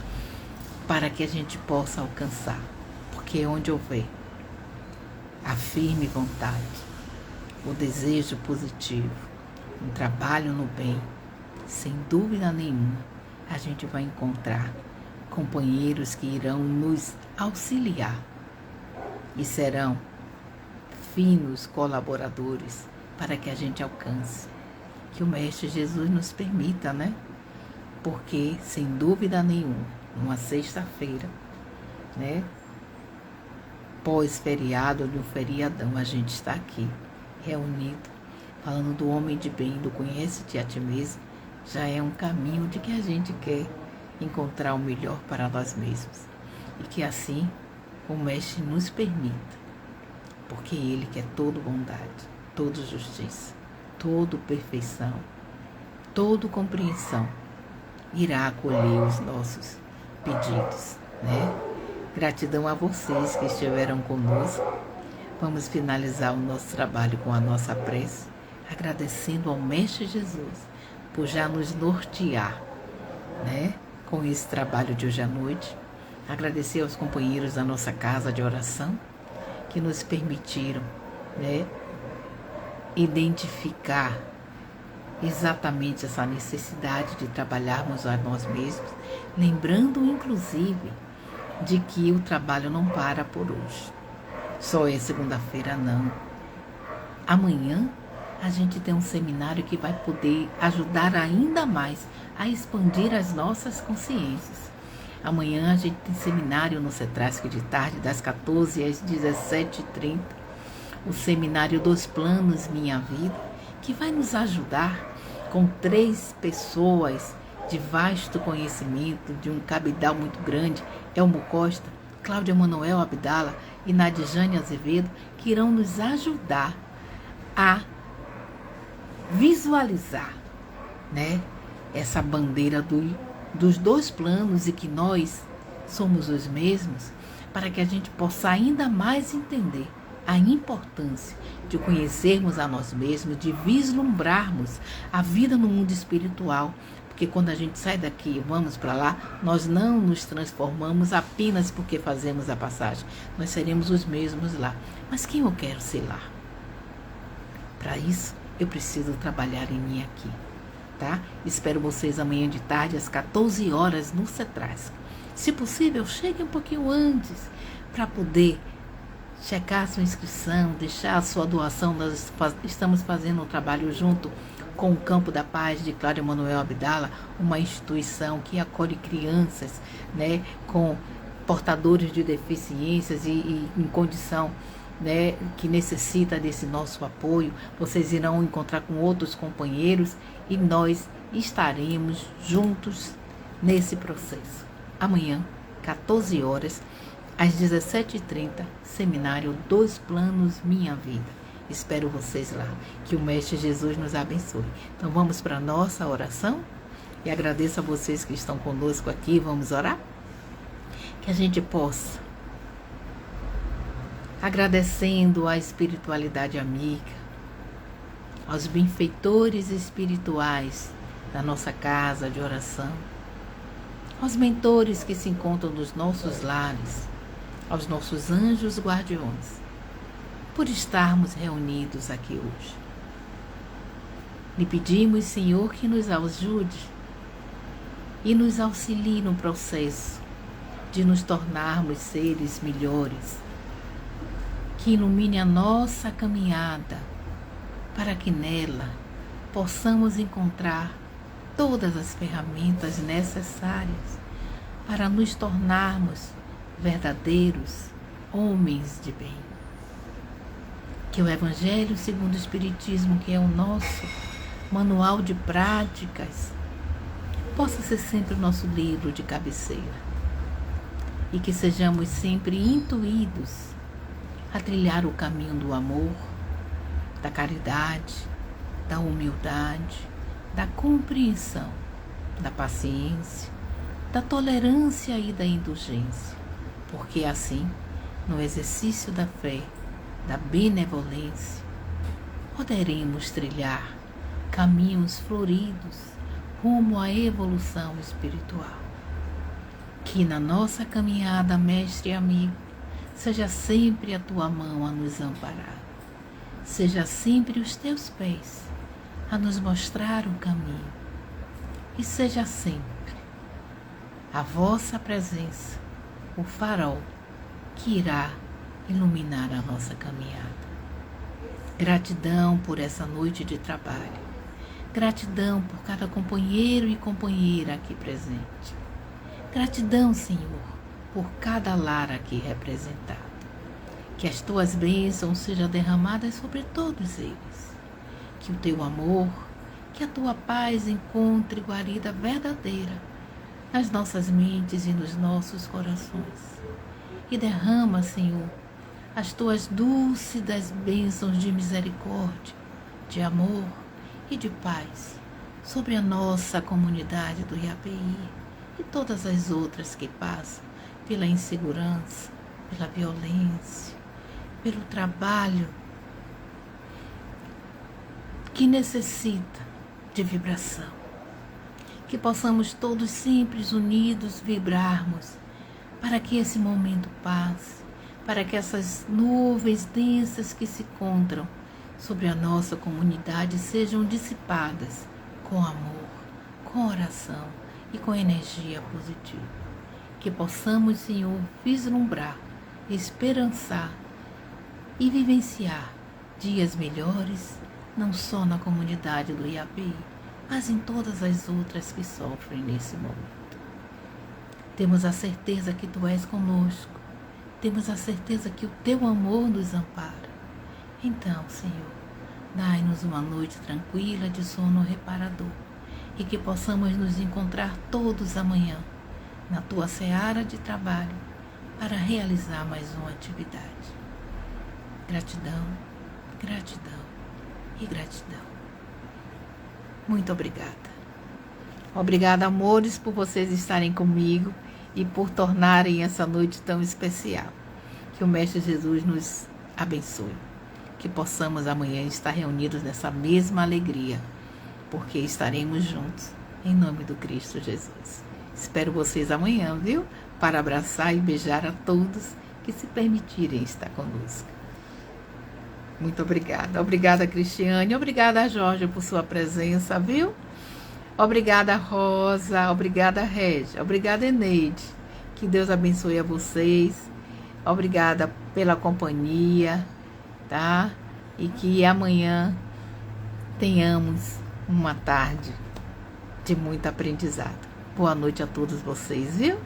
[SPEAKER 1] para que a gente possa alcançar. Porque onde houver a firme vontade, o desejo positivo, um trabalho no bem, sem dúvida nenhuma, a gente vai encontrar companheiros que irão nos auxiliar e serão finos colaboradores para que a gente alcance. Que o Mestre Jesus nos permita, né? Porque, sem dúvida nenhuma, numa sexta-feira, né? Pós-feriado de um feriadão, a gente está aqui, reunido, falando do homem de bem, do conhece-te a ti mesmo, já é um caminho de que a gente quer encontrar o melhor para nós mesmos. E que assim o Mestre nos permita, porque Ele quer toda bondade, toda justiça, toda perfeição, toda compreensão, irá acolher os nossos pedidos, né? Gratidão a vocês que estiveram conosco. Vamos finalizar o nosso trabalho com a nossa prece, agradecendo ao Mestre Jesus por já nos nortear, né? Com esse trabalho de hoje à noite. Agradecer aos companheiros da nossa casa de oração que nos permitiram, né, identificar exatamente essa necessidade de trabalharmos a nós mesmos, lembrando inclusive de que o trabalho não para por hoje. Só é segunda-feira, não. Amanhã a gente tem um seminário que vai poder ajudar ainda mais a expandir as nossas consciências. Amanhã a gente tem seminário no CETRASC de tarde, das 14 às 17h30. O seminário dos planos Minha Vida, que vai nos ajudar com 3 pessoas de vasto conhecimento, de um cabedal muito grande, Elmo Costa, Cláudia Manuel Abdala e Nadijane Azevedo, que irão nos ajudar a visualizar, né, essa bandeira dos 2 planos e que nós somos os mesmos, para que a gente possa ainda mais entender a importância de conhecermos a nós mesmos, de vislumbrarmos a vida no mundo espiritual, porque quando a gente sai daqui e vamos para lá, nós não nos transformamos apenas porque fazemos a passagem, nós seremos os mesmos lá. Mas quem eu quero ser lá? Para isso, eu preciso trabalhar em mim aqui, tá? Espero vocês amanhã de tarde, às 14 horas, no CETRASC. Se possível, chegue um pouquinho antes, para poder checar a sua inscrição, deixar a sua doação. Nós estamos fazendo um trabalho junto com o Campo da Paz de Cláudia Manuel Abdala, uma instituição que acolhe crianças, né, com portadores de deficiências e em condição, né, que necessita desse nosso apoio. Vocês irão encontrar com outros companheiros e nós estaremos juntos nesse processo. Amanhã, 14 horas, às 17h30, seminário 2 Planos Minha Vida. Espero vocês lá. Que o Mestre Jesus nos abençoe. Então vamos para a nossa oração. E agradeço a vocês que estão conosco aqui. Vamos orar? Que a gente possa agradecendo à espiritualidade amiga, aos benfeitores espirituais da nossa casa de oração, aos mentores que se encontram nos nossos lares, aos nossos anjos guardiões, por estarmos reunidos aqui hoje. Lhe pedimos, Senhor, que nos ajude e nos auxilie no processo de nos tornarmos seres melhores, que ilumine a nossa caminhada, para que nela possamos encontrar todas as ferramentas necessárias para nos tornarmos verdadeiros homens de bem. Que o Evangelho segundo o Espiritismo, que é o nosso manual de práticas, possa ser sempre o nosso livro de cabeceira e que sejamos sempre intuídos a trilhar o caminho do amor, da caridade, da humildade, da compreensão, da paciência, da tolerância e da indulgência, porque assim, no exercício da fé, da benevolência, poderemos trilhar caminhos floridos rumo à evolução espiritual. Que na nossa caminhada, mestre e amigo, seja sempre a tua mão a nos amparar, seja sempre os teus pés a nos mostrar o caminho, e seja sempre a vossa presença, o farol que irá iluminar a nossa caminhada. Gratidão por essa noite de trabalho. Gratidão por cada companheiro e companheira aqui presente. Gratidão, Senhor, por cada lar aqui representado. Que as tuas bênçãos sejam derramadas sobre todos eles. Que o teu amor, que a tua paz encontre guarida verdadeira nas nossas mentes e nos nossos corações. E derrama, Senhor, as tuas dúlcidas bênçãos de misericórdia, de amor e de paz sobre a nossa comunidade do IAPI e todas as outras que passam pela insegurança, pela violência, pelo trabalho que necessita de vibração. Que possamos todos sempre unidos vibrarmos para que esse momento passe, para que essas nuvens densas que se encontram sobre a nossa comunidade sejam dissipadas com amor, com oração e com energia positiva. Que possamos, Senhor, vislumbrar, esperançar e vivenciar dias melhores, não só na comunidade do IAPI, mas em todas as outras que sofrem nesse momento. Temos a certeza que Tu és conosco, temos a certeza que o Teu amor nos ampara. Então, Senhor, dai-nos uma noite tranquila de sono reparador e que possamos nos encontrar todos amanhã na Tua seara de trabalho para realizar mais uma atividade. Gratidão, gratidão e gratidão. Muito obrigada. Obrigada, amores, por vocês estarem comigo e por tornarem essa noite tão especial. Que o Mestre Jesus nos abençoe. Que possamos amanhã estar reunidos nessa mesma alegria, porque estaremos juntos, em nome do Cristo Jesus. Espero vocês amanhã, viu? Para abraçar e beijar a todos que se permitirem estar conosco. Muito obrigada. Obrigada, Cristiane. Obrigada, Jorge, por sua presença, viu? Obrigada, Rosa. Obrigada, Régia. Obrigada, Eneide. Que Deus abençoe a vocês. Obrigada pela companhia, tá? E que amanhã tenhamos uma tarde de muito aprendizado. Boa noite a todos vocês, viu?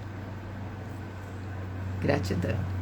[SPEAKER 1] Gratidão.